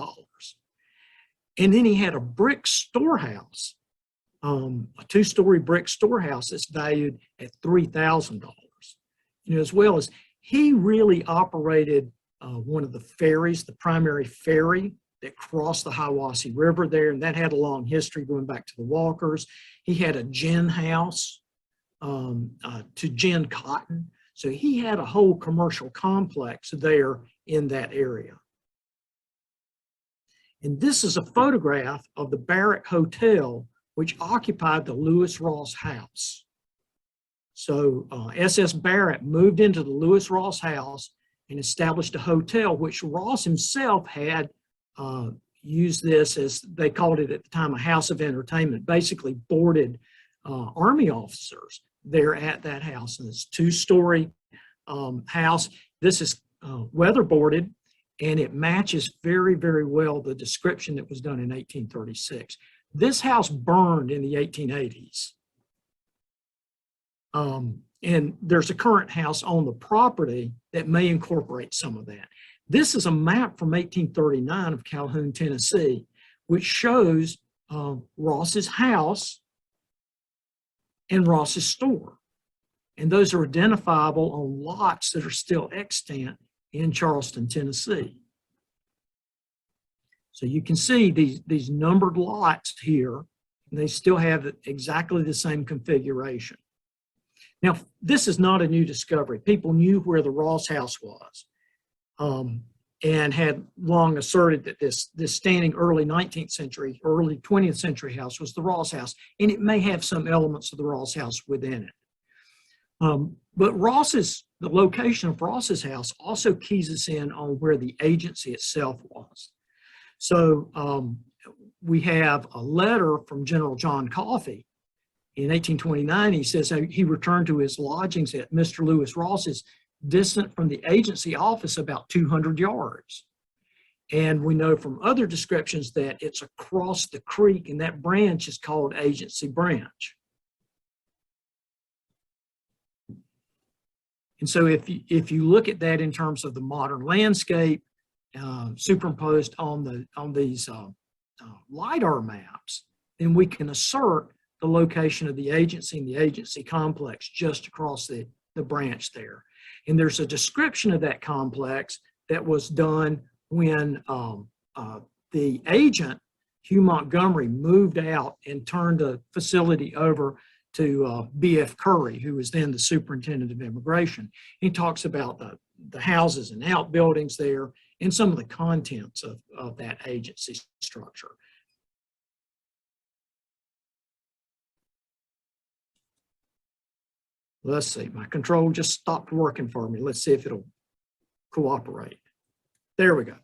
And then he had a brick storehouse, a 2-story brick storehouse that's valued at $3,000. As well as he really operated one of the ferries, the primary ferry that crossed the Hiwassee River there, and that had a long history going back to the Walkers. He had a gin house to gin cotton. So he had a whole commercial complex there in that area. And this is a photograph of the Barrack Hotel, which occupied the Lewis Ross house. So S.S. Barrett moved into the Lewis Ross house and established a hotel, which Ross himself had used this, as they called it at the time, a house of entertainment, basically boarded Army officers there at that house. And it's a 2-story house. This is weatherboarded, and it matches very, very well the description that was done in 1836. This house burned in the 1880s. And there's a current house on the property that may incorporate some of that. This is a map from 1839 of Calhoun, Tennessee, which shows Ross's house and Ross's store. And those are identifiable on lots that are still extant in Charleston, Tennessee. So you can see these numbered lots here, and they still have exactly the same configuration. Now, this is not a new discovery. People knew where the Ross house was, and had long asserted that this standing early 19th century, early 20th century house was the Ross house, and it may have some elements of the Ross house within it. But the location of Ross's house also keys us in on where the agency itself was. So we have a letter from General John Coffey. In 1829, he says he returned to his lodgings at Mr. Lewis Ross's, distant from the agency office about 200 yards. And we know from other descriptions that it's across the creek, and that branch is called Agency Branch. And so if you look at that in terms of the modern landscape superimposed on these LIDAR maps, then we can assert the location of the agency and the agency complex just across the branch there. And there's a description of that complex that was done when the agent, Hugh Montgomery, moved out and turned the facility over to B.F. Curry, who was then the superintendent of immigration. He talks about the houses and outbuildings there and some of the contents of that agency structure. Let's see, my control just stopped working for me. Let's see if it'll cooperate. There we go.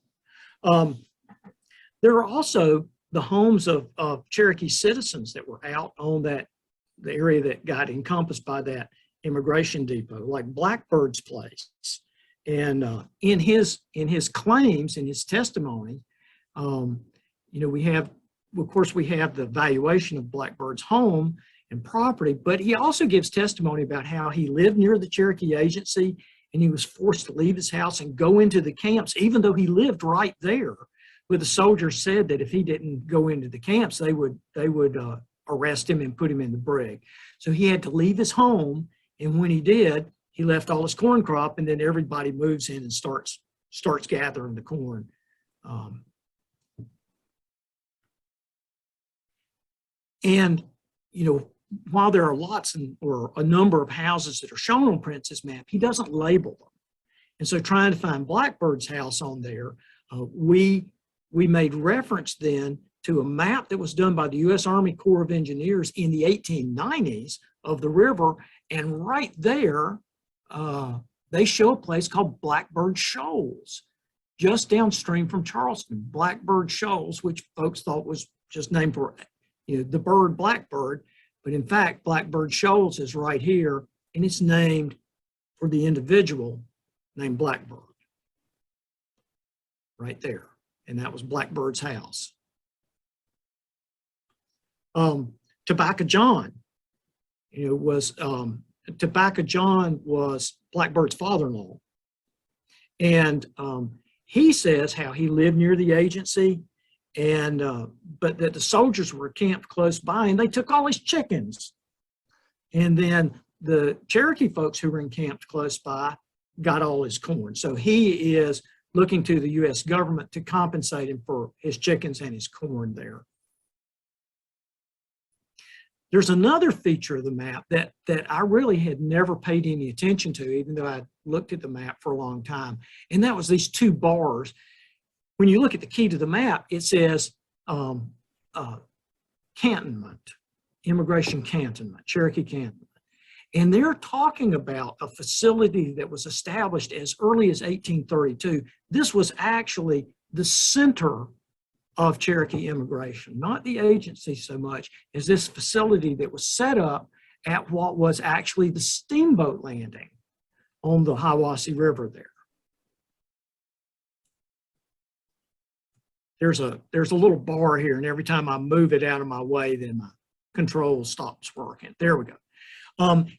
There are also the homes of Cherokee citizens that were out on the area that got encompassed by that immigration depot, like Blackbird's place. And in his claims, in his testimony, we have the valuation of Blackbird's home and property, but he also gives testimony about how he lived near the Cherokee Agency, and he was forced to leave his house and go into the camps, even though he lived right there. Where the soldiers said that if he didn't go into the camps, they would arrest him and put him in the brig. So he had to leave his home, and when he did, he left all his corn crop, and then everybody moves in and starts gathering the corn. And, you know, while there are lots or a number of houses that are shown on Prince's map, he doesn't label them. And so trying to find Blackbird's house on there, we made reference then to a map that was done by the U.S. Army Corps of Engineers in the 1890s of the river. And right there, they show a place called Blackbird Shoals, just downstream from Charleston. Blackbird Shoals, which folks thought was just named for, you know, the bird blackbird. But in fact, Blackbird Shoals is right here, and it's named for the individual named Blackbird. Right there. And that was Blackbird's house. Tobacco John, you know, was Tobacco John was Blackbird's father-in-law. And he says how he lived near the agency, and but that the soldiers were camped close by, and they took all his chickens. And then the Cherokee folks who were encamped close by got all his corn. So he is looking to the U.S. government to compensate him for his chickens and his corn there. There's another feature of the map that I really had never paid any attention to, even though I looked at the map for a long time, and that was these two bars. When you look at the key to the map, it says cantonment, immigration cantonment, Cherokee cantonment. And they're talking about a facility that was established as early as 1832. This was actually the center of Cherokee immigration, not the agency so much as this facility that was set up at what was actually the steamboat landing on the Hiwassee River there. There's a little bar here, and every time I move it out of my way, then my control stops working. There we go.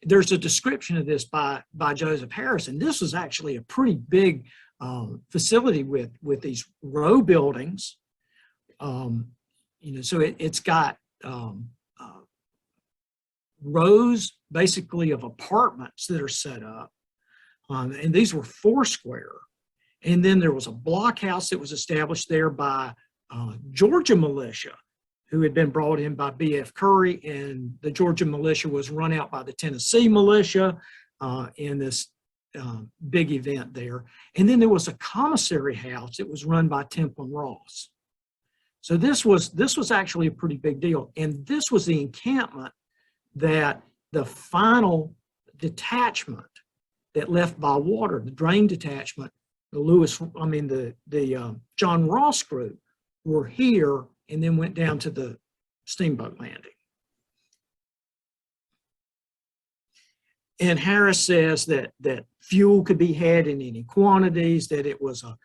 There's a description of this by Joseph Harrison. This was actually a pretty big facility with these row buildings. You know, so it's got rows basically of apartments that are set up, and these were 4 square. And then there was a blockhouse that was established there by Georgia militia, who had been brought in by B.F. Curry, and the Georgia militia was run out by the Tennessee militia in this big event there. And then there was a commissary house that was run by Temple and Ross. So this was actually a pretty big deal. And this was the encampment that the final detachment that left by water, the drain detachment, the John Ross group were here and then went down to the steamboat landing. And Harris says that fuel could be had in any quantities, that it was a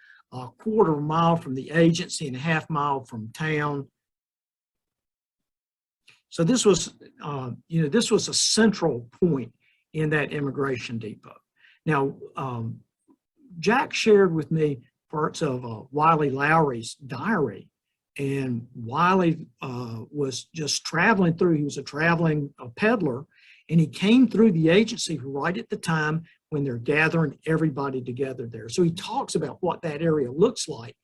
quarter mile from the agency and a half mile from town. So this was, this was a central point in that immigration depot. Now, Jack shared with me parts of Wiley Lowry's diary, and Wiley was just traveling through. He was a traveling peddler, and he came through the agency right at the time when they're gathering everybody together there. So he talks about what that area looks like.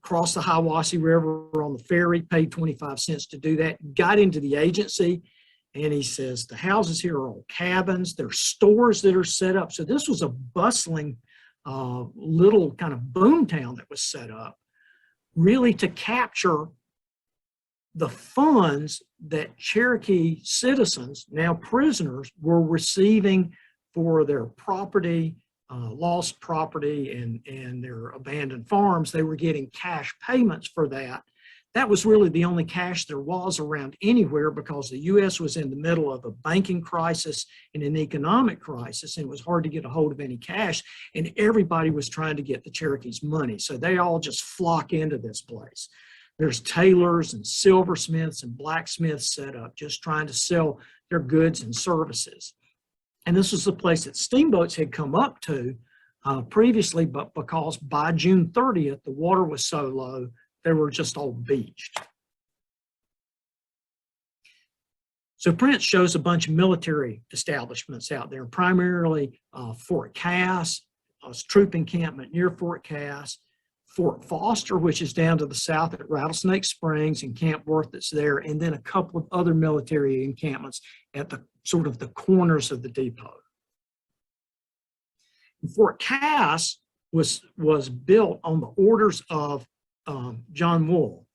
Crossed the Hiwassee River on the ferry, paid 25 cents to do that, got into the agency, and he says the houses here are all cabins. There's stores that are set up. So this was a bustling little kind of boom town that was set up really to capture the funds that Cherokee citizens, now prisoners, were receiving for their property, lost property, and their abandoned farms. They were getting cash payments for that. That was really the only cash there was around anywhere, because the U.S. was in the middle of a banking crisis and an economic crisis, and it was hard to get a hold of any cash, and everybody was trying to get the Cherokees money. So they all just flock into this place. There's tailors and silversmiths and blacksmiths set up just trying to sell their goods and services. And this was the place that steamboats had come up to previously, but because by June 30th, the water was so low, they were just all beached. So Prince shows a bunch of military establishments out there, primarily Fort Cass, a troop encampment near Fort Cass, Fort Foster, which is down to the south at Rattlesnake Springs, and Camp Worth that's there, and then a couple of other military encampments at the sort of the corners of the depot. Fort Cass was built on the orders of John Wool.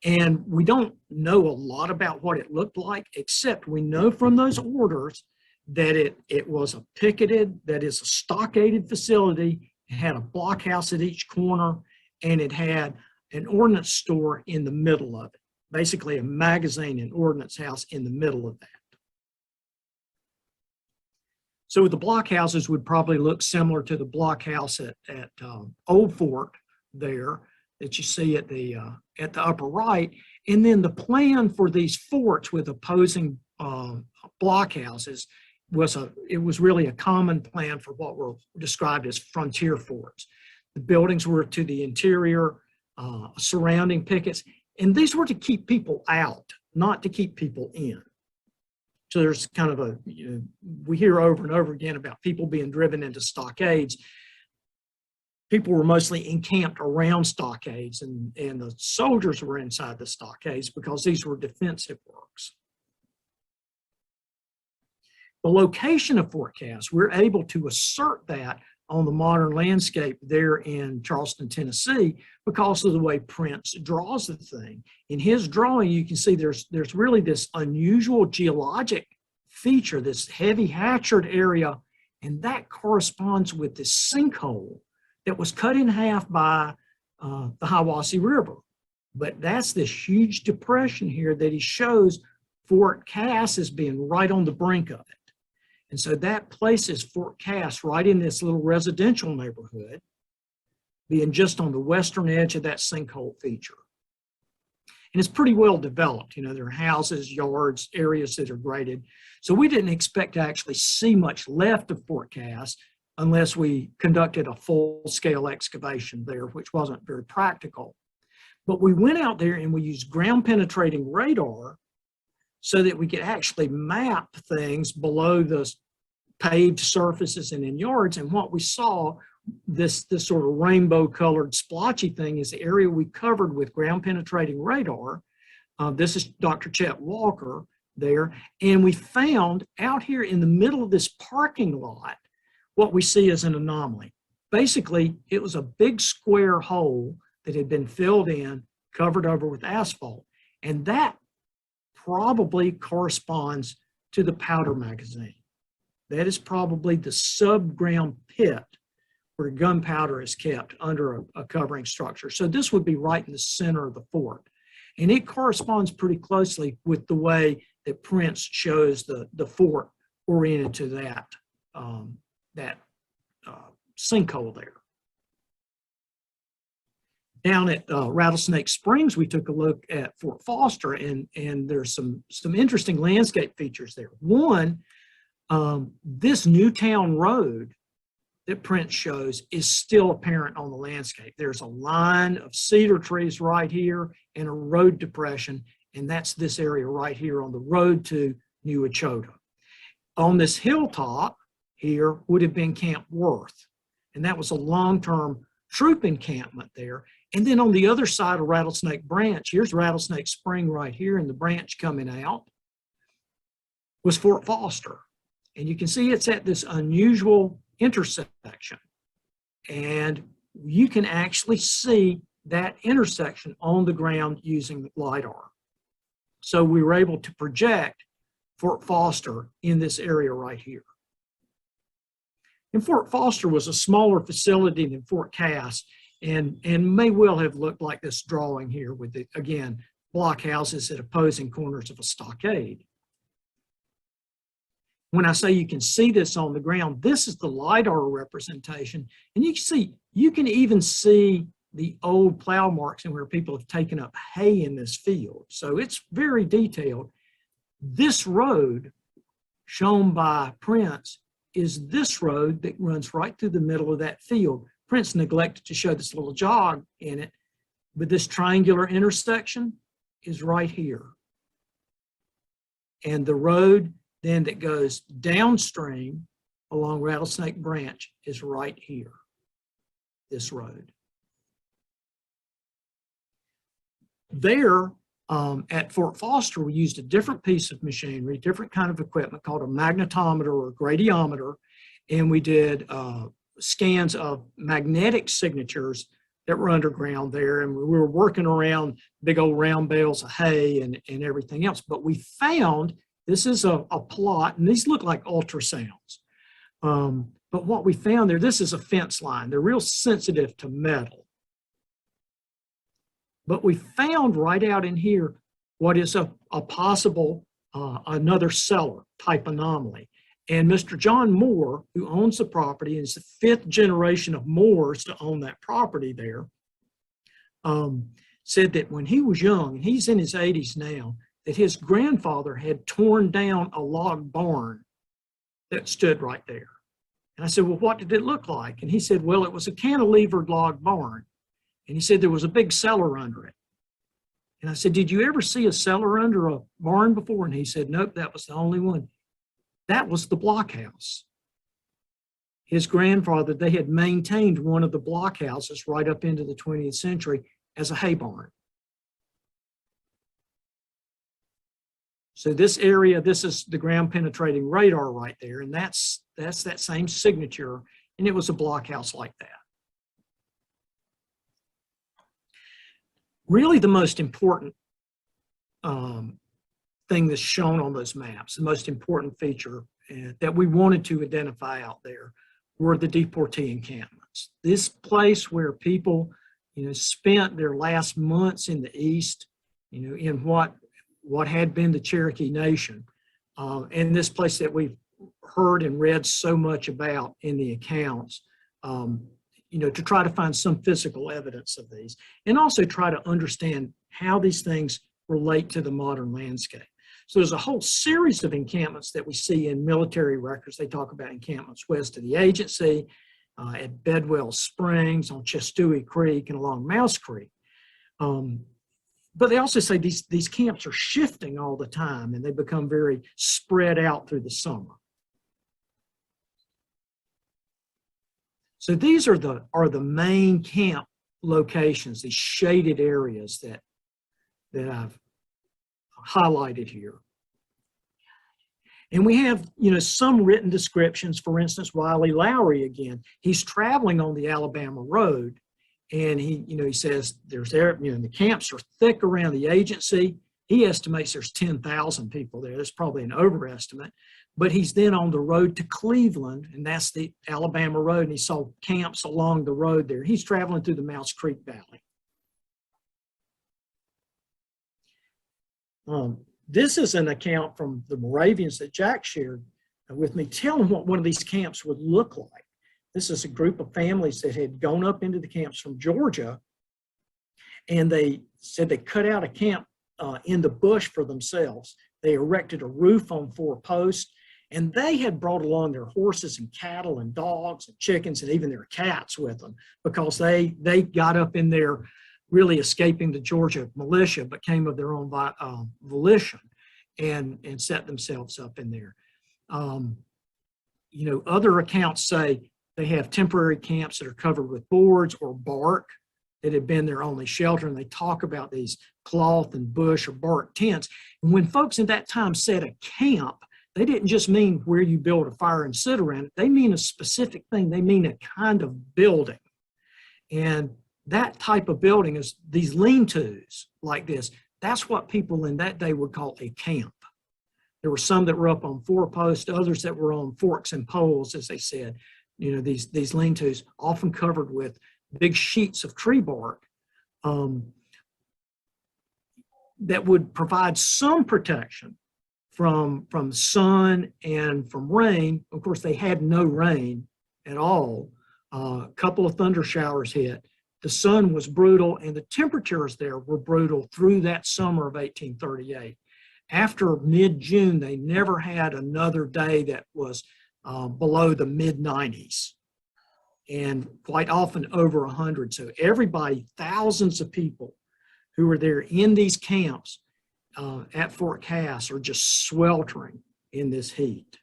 And we don't know a lot about what it looked like, except we know from those orders that it was a picketed, that is a stockaded facility. It had a blockhouse at each corner, and it had an ordnance store in the middle of it, basically a magazine and ordnance house in the middle of that. So the blockhouses would probably look similar to the blockhouse at Old Fort there that you see at the upper right. And then the plan for these forts with opposing blockhouses was really a common plan for what were described as frontier forts. The buildings were to the interior, surrounding pickets, and these were to keep people out, not to keep people in. So there's kind of we hear over and over again about people being driven into stockades. People were mostly encamped around stockades, and the soldiers were inside the stockades because these were defensive works. The location of Fort Cass, we're able to assert that on the modern landscape there in Charleston, Tennessee, because of the way Prince draws the thing. In his drawing, you can see there's really this unusual geologic feature, this heavy hatchered area, and that corresponds with this sinkhole that was cut in half by the Hiwassee River. But that's this huge depression here that he shows Fort Cass as being right on the brink of it. And so that places Fort Cass right in this little residential neighborhood, being just on the western edge of that sinkhole feature. And it's pretty well developed. You know, there are houses, yards, areas that are graded. So we didn't expect to actually see much left of Fort Cass unless we conducted a full-scale excavation there, which wasn't very practical. But we went out there and we used ground-penetrating radar so that we could actually map things below the paved surfaces and in yards. And what we saw, this sort of rainbow-colored splotchy thing, is the area we covered with ground-penetrating radar. This is Dr. Chet Walker there. And we found out here in the middle of this parking lot what we see as an anomaly. Basically, it was a big square hole that had been filled in, covered over with asphalt. And that probably corresponds to the powder magazine. That is probably the subground pit where gunpowder is kept under a covering structure. So this would be right in the center of the fort. And it corresponds pretty closely with the way that Prince shows the fort oriented to that sinkhole there. Down at Rattlesnake Springs, we took a look at Fort Foster, and there's some interesting landscape features there. One, this Newtown Road that Prince shows is still apparent on the landscape. There's a line of cedar trees right here and a road depression, and that's this area right here on the road to New Echota. On this hilltop here would have been Camp Worth, and that was a long-term troop encampment there. And then on the other side of Rattlesnake Branch, here's Rattlesnake Spring right here, and the branch coming out was Fort Foster. And you can see it's at this unusual intersection. And you can actually see that intersection on the ground using LiDAR. So we were able to project Fort Foster in this area right here. And Fort Foster was a smaller facility than Fort Cass, and may well have looked like this drawing here with, the, again, blockhouses at opposing corners of a stockade. When I say you can see this on the ground, this is the LiDAR representation, and you can even see the old plow marks and where people have taken up hay in this field. So it's very detailed. This road shown by Prince is this road that runs right through the middle of that field. Prince neglected to show this little jog in it, but this triangular intersection is right here. And the road then that goes downstream along Rattlesnake Branch is right here, this road. There at Fort Foster, we used a different piece of machinery, different kind of equipment called a magnetometer or a gradiometer, and we did scans of magnetic signatures that were underground there, and we were working around big old round bales of hay and everything else. But we found, this is a plot, and these look like ultrasounds. But what we found there, this is a fence line. They're real sensitive to metal. But we found right out in here what is a possible another cellar type anomaly. And Mr. John Moore, who owns the property, and is the 5th generation of Moores to own that property there, said that when he was young, and he's in his 80s now, that his grandfather had torn down a log barn that stood right there. And I said, well, what did it look like? And he said, well, it was a cantilevered log barn. And he said there was a big cellar under it. And I said, did you ever see a cellar under a barn before? And he said, nope, that was the only one. That was the blockhouse. His grandfather, they had maintained one of the blockhouses right up into the 20th century as a hay barn. So this area, this is the ground penetrating radar right there, and that's that same signature, and it was a blockhouse like that. Really the most important thing that's shown on those maps, the most important feature that we wanted to identify out there were the deportee encampments. This place where people, spent their last months in the East, in what had been the Cherokee Nation, and this place that we've heard and read so much about in the accounts, to try to find some physical evidence of these, and also try to understand how these things relate to the modern landscape. So there's a whole series of encampments that we see in military records. They talk about encampments west of the agency, at Bedwell Springs, on Chestooey Creek, and along Mouse Creek. But they also say these camps are shifting all the time, and they become very spread out through the summer. So these are the main camp locations, these shaded areas that I've highlighted here. And we have, some written descriptions. For instance, Wiley Lowry again, he's traveling on the Alabama Road, and he says the camps are thick around the agency. He estimates there's 10,000 people there. That's probably an overestimate. But he's then on the road to Cleveland, and that's the Alabama Road, and he saw camps along the road there. He's traveling through the Mouse Creek Valley. This is an account from the Moravians that Jack shared with me, telling what one of these camps would look like. This is a group of families that had gone up into the camps from Georgia, and they said they cut out a camp in the bush for themselves. They erected a roof on 4 posts, and they had brought along their horses and cattle and dogs and chickens and even their cats with them, because they got up in there really escaping the Georgia militia, but came of their own volition and set themselves up in there. Other accounts say they have temporary camps that are covered with boards or bark that had been their only shelter, and they talk about these cloth and bush or bark tents. And when folks at that time said a camp, they didn't just mean where you build a fire and sit around it. They mean a specific thing. They mean a kind of building. And that type of building is these lean-tos like this. That's what people in that day would call a camp. There were some that were up on 4 posts, others that were on forks and poles, as they said. These lean-tos, often covered with big sheets of tree bark, that would provide some protection from sun and from rain. Of course, they had no rain at all. A couple of thunder showers hit. The sun was brutal, and the temperatures there were brutal through that summer of 1838. After mid-June, they never had another day that was below the mid-90s, and quite often over 100. So everybody, thousands of people who were there in these camps, at Fort Cass are just sweltering in this heat.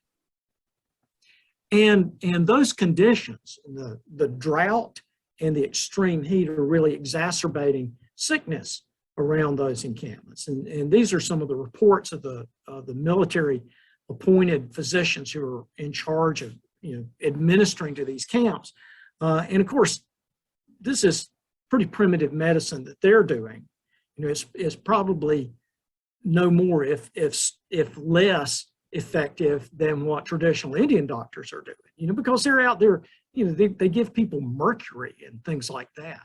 And those conditions, the drought and the extreme heat, are really exacerbating sickness around those encampments. And these are some of the reports of the military appointed physicians who are in charge of administering to these camps. And of course, this is pretty primitive medicine that they're doing. It's probably no more, if less effective than what traditional Indian doctors are doing, because they're out there, they give people mercury and things like that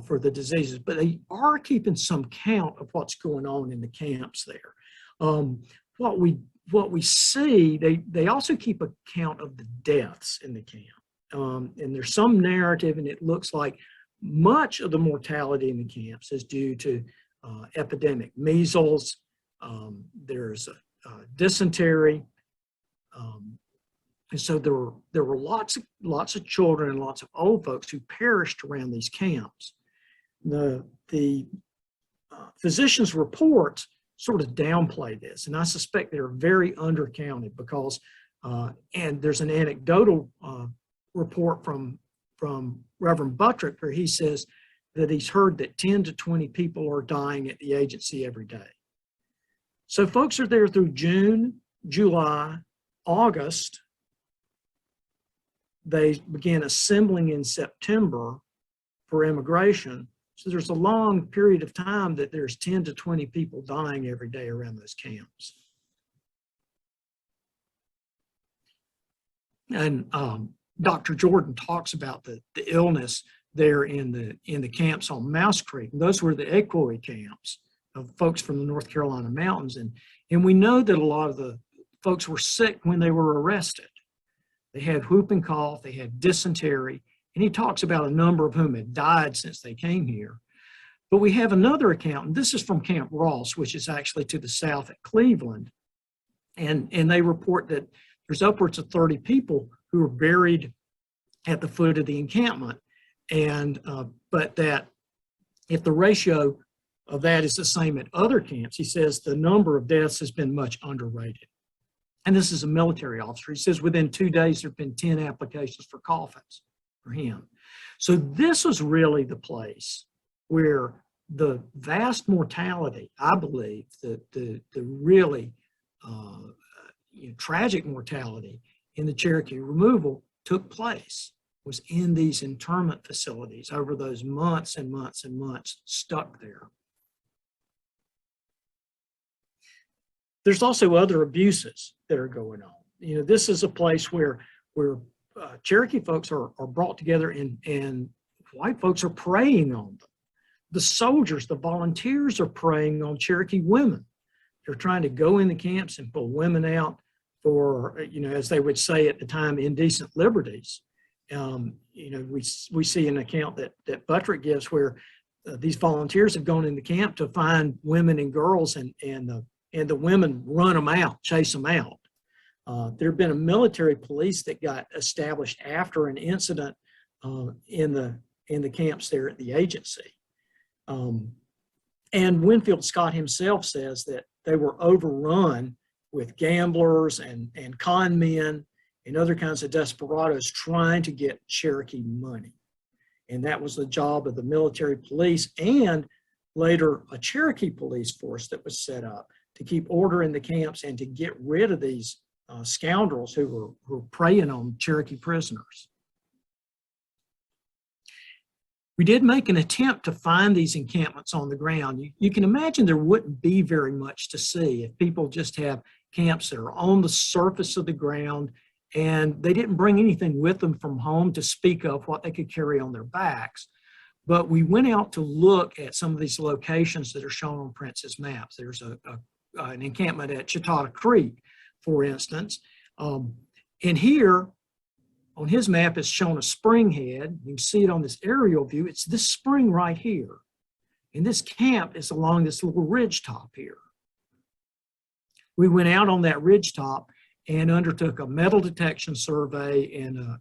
for the diseases, but they are keeping some count of what's going on in the camps there. What we see, they also keep a count of the deaths in the camp. And there's some narrative, and it looks like much of the mortality in the camps is due to epidemic measles. There's dysentery, and so there were lots of children and lots of old folks who perished around these camps. The physicians' reports sort of downplay this, and I suspect they're very undercounted because, and there's an anecdotal report from Reverend Buttrick where he says that he's heard that 10 to 20 people are dying at the agency every day. So folks are there through June, July, August. They began assembling in September for immigration. So there's a long period of time that there's 10 to 20 people dying every day around those camps. And Dr. Jordan talks about the illness there in the camps on Mouse Creek. And those were the Equoy camps of folks from the North Carolina mountains. And we know that a lot of the folks were sick when they were arrested. They had whooping cough, they had dysentery, and he talks about a number of whom had died since they came here. But we have another account, and this is from Camp Ross, which is actually to the south at Cleveland. And they report that there's upwards of 30 people who are buried at the foot of the encampment. And but that if the ratio of that is the same at other camps, he says the number of deaths has been much underrated. And this is a military officer. He says within 2 days, there have been 10 applications for coffins for him. So this was really the place where the vast mortality, I believe, the really tragic mortality in the Cherokee removal took place, was in these internment facilities over those months and months and months stuck there. There's also other abuses that are going on. This is a place where Cherokee folks are brought together and white folks are preying on them. The soldiers, the volunteers are preying on Cherokee women. They're trying to go in the camps and pull women out for, as they would say at the time, indecent liberties. We see an account that Buttrick gives where these volunteers have gone in the camp to find women and girls, and the women run them out, chase them out. There had been a military police that got established after an incident in the camps there at the agency. And Winfield Scott himself says that they were overrun with gamblers and con men and other kinds of desperados trying to get Cherokee money. And that was the job of the military police and later a Cherokee police force that was set up to keep order in the camps and to get rid of these scoundrels who were preying on Cherokee prisoners. We did make an attempt to find these encampments on the ground. You can imagine there wouldn't be very much to see if people just have camps that are on the surface of the ground and they didn't bring anything with them from home to speak of what they could carry on their backs. But we went out to look at some of these locations that are shown on Prince's maps. There's an encampment at Chautauqua Creek, for instance. And here on his map is shown a spring head. You can see it on this aerial view. It's this spring right here. And this camp is along this little ridge top here. We went out on that ridge top and undertook a metal detection survey and a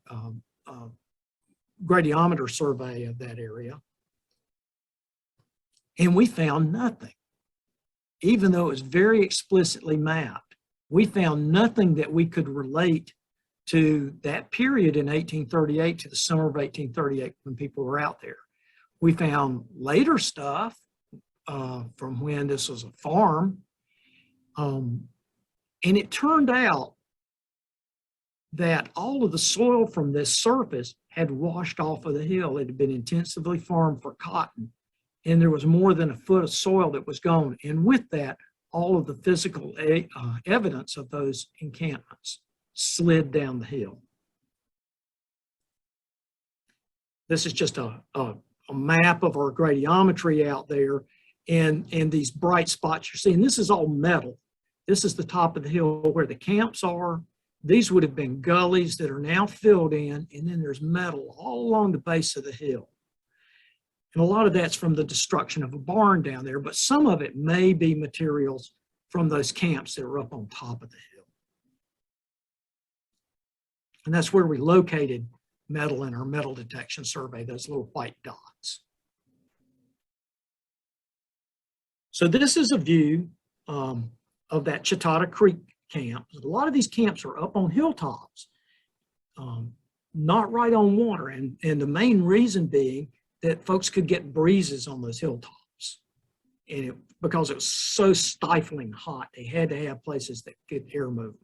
gradiometer survey of that area. And we found nothing. even though it was very explicitly mapped, we found nothing that we could relate to that period in 1838, to the summer of 1838 when people were out there. We found later stuff from when this was a farm. And it turned out that all of the soil from this surface had washed off of the hill. It had been intensively farmed for cotton, and there was more than a foot of soil that was gone. And with that, all of the physical evidence of those encampments slid down the hill. This is just a map of our gradiometry out there, and these bright spots you're seeing. This is all metal. This is the top of the hill where the camps are. These would have been gullies that are now filled in, and then there's metal all along the base of the hill. And a lot of that's from the destruction of a barn down there, but some of it may be materials from those camps that are up on top of the hill. And that's where we located metal in our metal detection survey, those little white dots. So this is a view of that Chautauqua Creek camp. A lot of these camps are up on hilltops, not right on water. And the main reason being that folks could get breezes on those hilltops. And because it was so stifling hot, they had to have places that get air movement.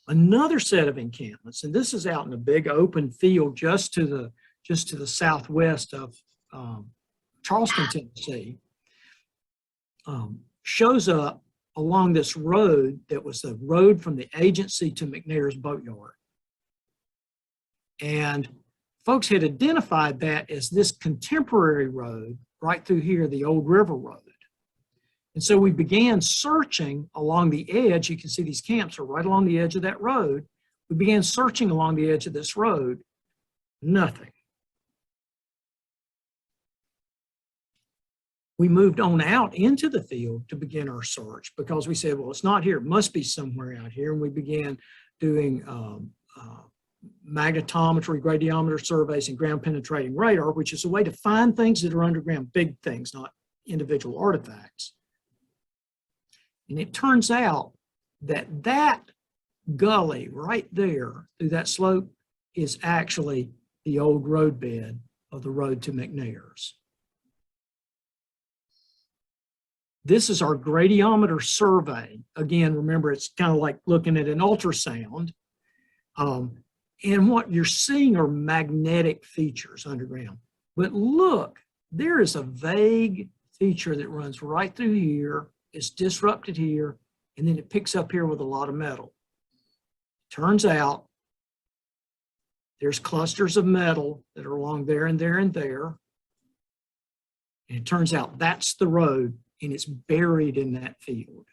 Another set of encampments, and this is out in a big open field just to the southwest of Charleston, Tennessee, shows up along this road that was the road from the agency to McNair's boatyard. And folks had identified that as this contemporary road right through here, the Old River Road. And so we began searching along the edge. You can see these camps are right along the edge of that road. We began searching along the edge of this road. Nothing. We moved on out into the field to begin our search because we said, well, it's not here. It must be somewhere out here. And we began doing magnetometry, gradiometer surveys, and ground penetrating radar, which is a way to find things that are underground, big things, not individual artifacts. And it turns out that that gully right there through that slope is actually the old roadbed of the road to McNair's. This is our gradiometer survey. Again, remember, it's kind of like looking at an ultrasound. And what you're seeing are magnetic features underground. But look, there is a vague feature that runs right through here. It's disrupted here, and then it picks up here with a lot of metal. Turns out there's clusters of metal that are along there and there and there. And it turns out that's the road, and it's buried in that field.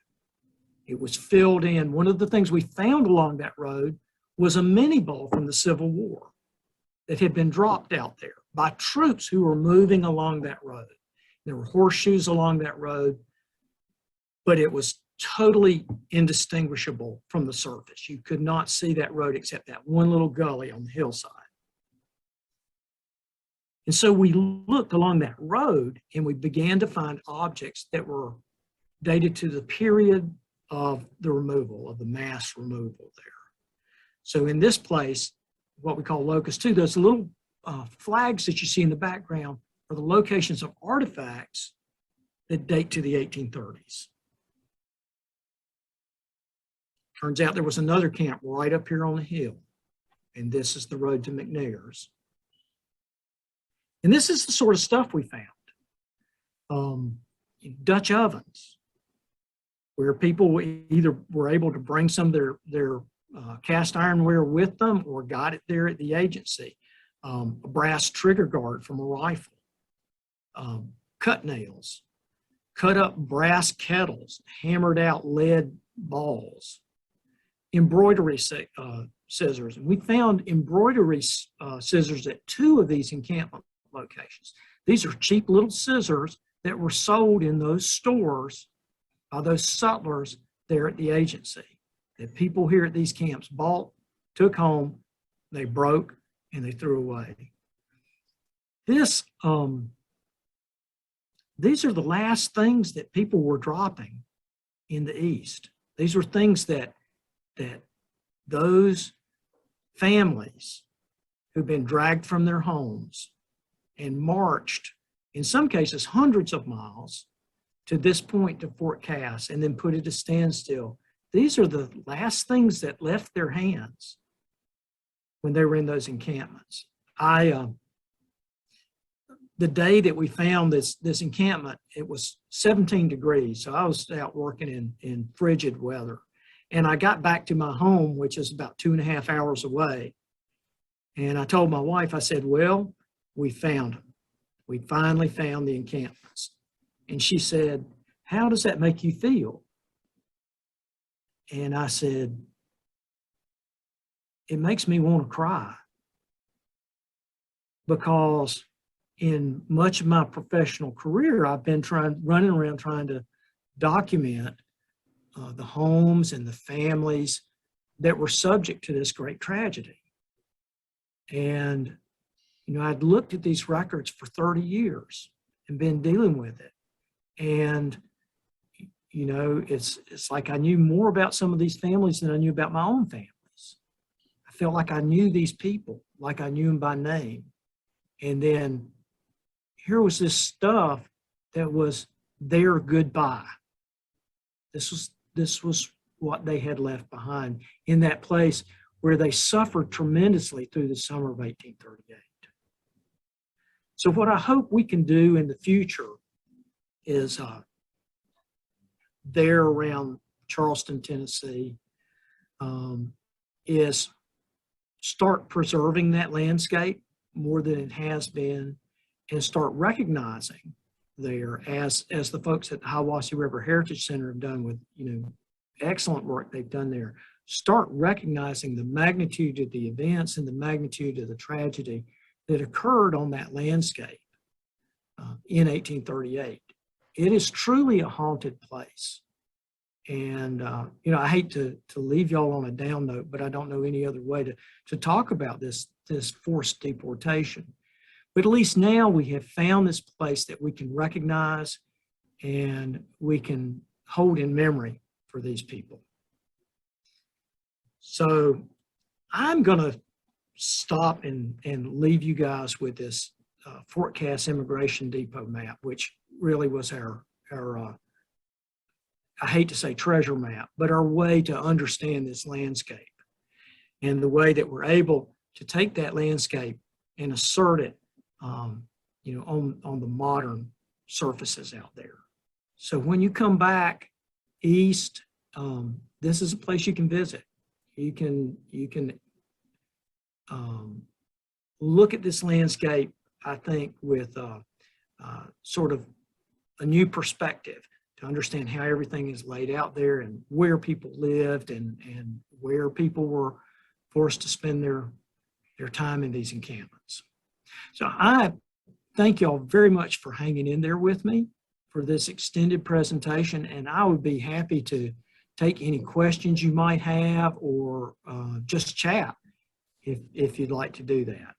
It was filled in. One of the things we found along that road was a mini ball from the Civil War that had been dropped out there by troops who were moving along that road. There were horseshoes along that road, but it was totally indistinguishable from the surface. You could not see that road except that one little gully on the hillside. And so we looked along that road and we began to find objects that were dated to the period of the removal, of the mass removal there. So in this place, what we call locus 2, those little flags that you see in the background are the locations of artifacts that date to the 1830s. Turns out there was another camp right up here on the hill, and this is the road to McNair's. And this is the sort of stuff we found. Dutch ovens, where people either were able to bring some of their cast ironware with them or got it there at the agency. A brass trigger guard from a rifle. Cut nails. Cut up brass kettles. Hammered out lead balls. Embroidery scissors. And we found embroidery scissors at 2 of these encampment locations. These are cheap little scissors that were sold in those stores by those sutlers there at the agency that people here at these camps bought, took home, they broke, and they threw away. This these are the last things that people were dropping in the East. These were things that those families who've been dragged from their homes and marched, in some cases, hundreds of miles to this point to Fort Cass and then put it to standstill. These are the last things that left their hands when they were in those encampments. The day that we found this encampment, it was 17 degrees. So I was out working in frigid weather. And I got back to my home, which is about 2.5 hours away. And I told my wife, I said, well, we found them. We finally found the encampments. And she said, how does that make you feel? And I said, it makes me want to cry. Because in much of my professional career, I've been running around trying to document the homes and the families that were subject to this great tragedy. And, you know, I'd looked at these records for 30 years and been dealing with it. And, you know, it's like I knew more about some of these families than I knew about my own families. I felt like I knew these people, like I knew them by name. And then here was this stuff that was their goodbye. This was what they had left behind in that place where they suffered tremendously through the summer of 1838. So what I hope we can do in the future is there around Charleston, Tennessee, is start preserving that landscape more than it has been, and start recognizing there, as the folks at the Hiwassee River Heritage Center have done with, you know, excellent work they've done there, start recognizing the magnitude of the events and the magnitude of the tragedy that occurred on that landscape in 1838. It is truly a haunted place. And, you know, I hate to leave y'all on a down note, but I don't know any other way to talk about this forced deportation. But at least now we have found this place that we can recognize and we can hold in memory for these people. So I'm going to stop and leave you guys with this Fort Cass Immigration Depot map, which really was our I hate to say treasure map, but our way to understand this landscape, and the way that we're able to take that landscape and assert it, you know, on the modern surfaces out there. So when you come back east, this is a place you can visit. You can look at this landscape, I think, with sort of a new perspective to understand how everything is laid out there and where people lived and where people were forced to spend their time in these encampments. So I thank y'all very much for hanging in there with me for this extended presentation, and I would be happy to take any questions you might have, or just chat if you'd like to do that.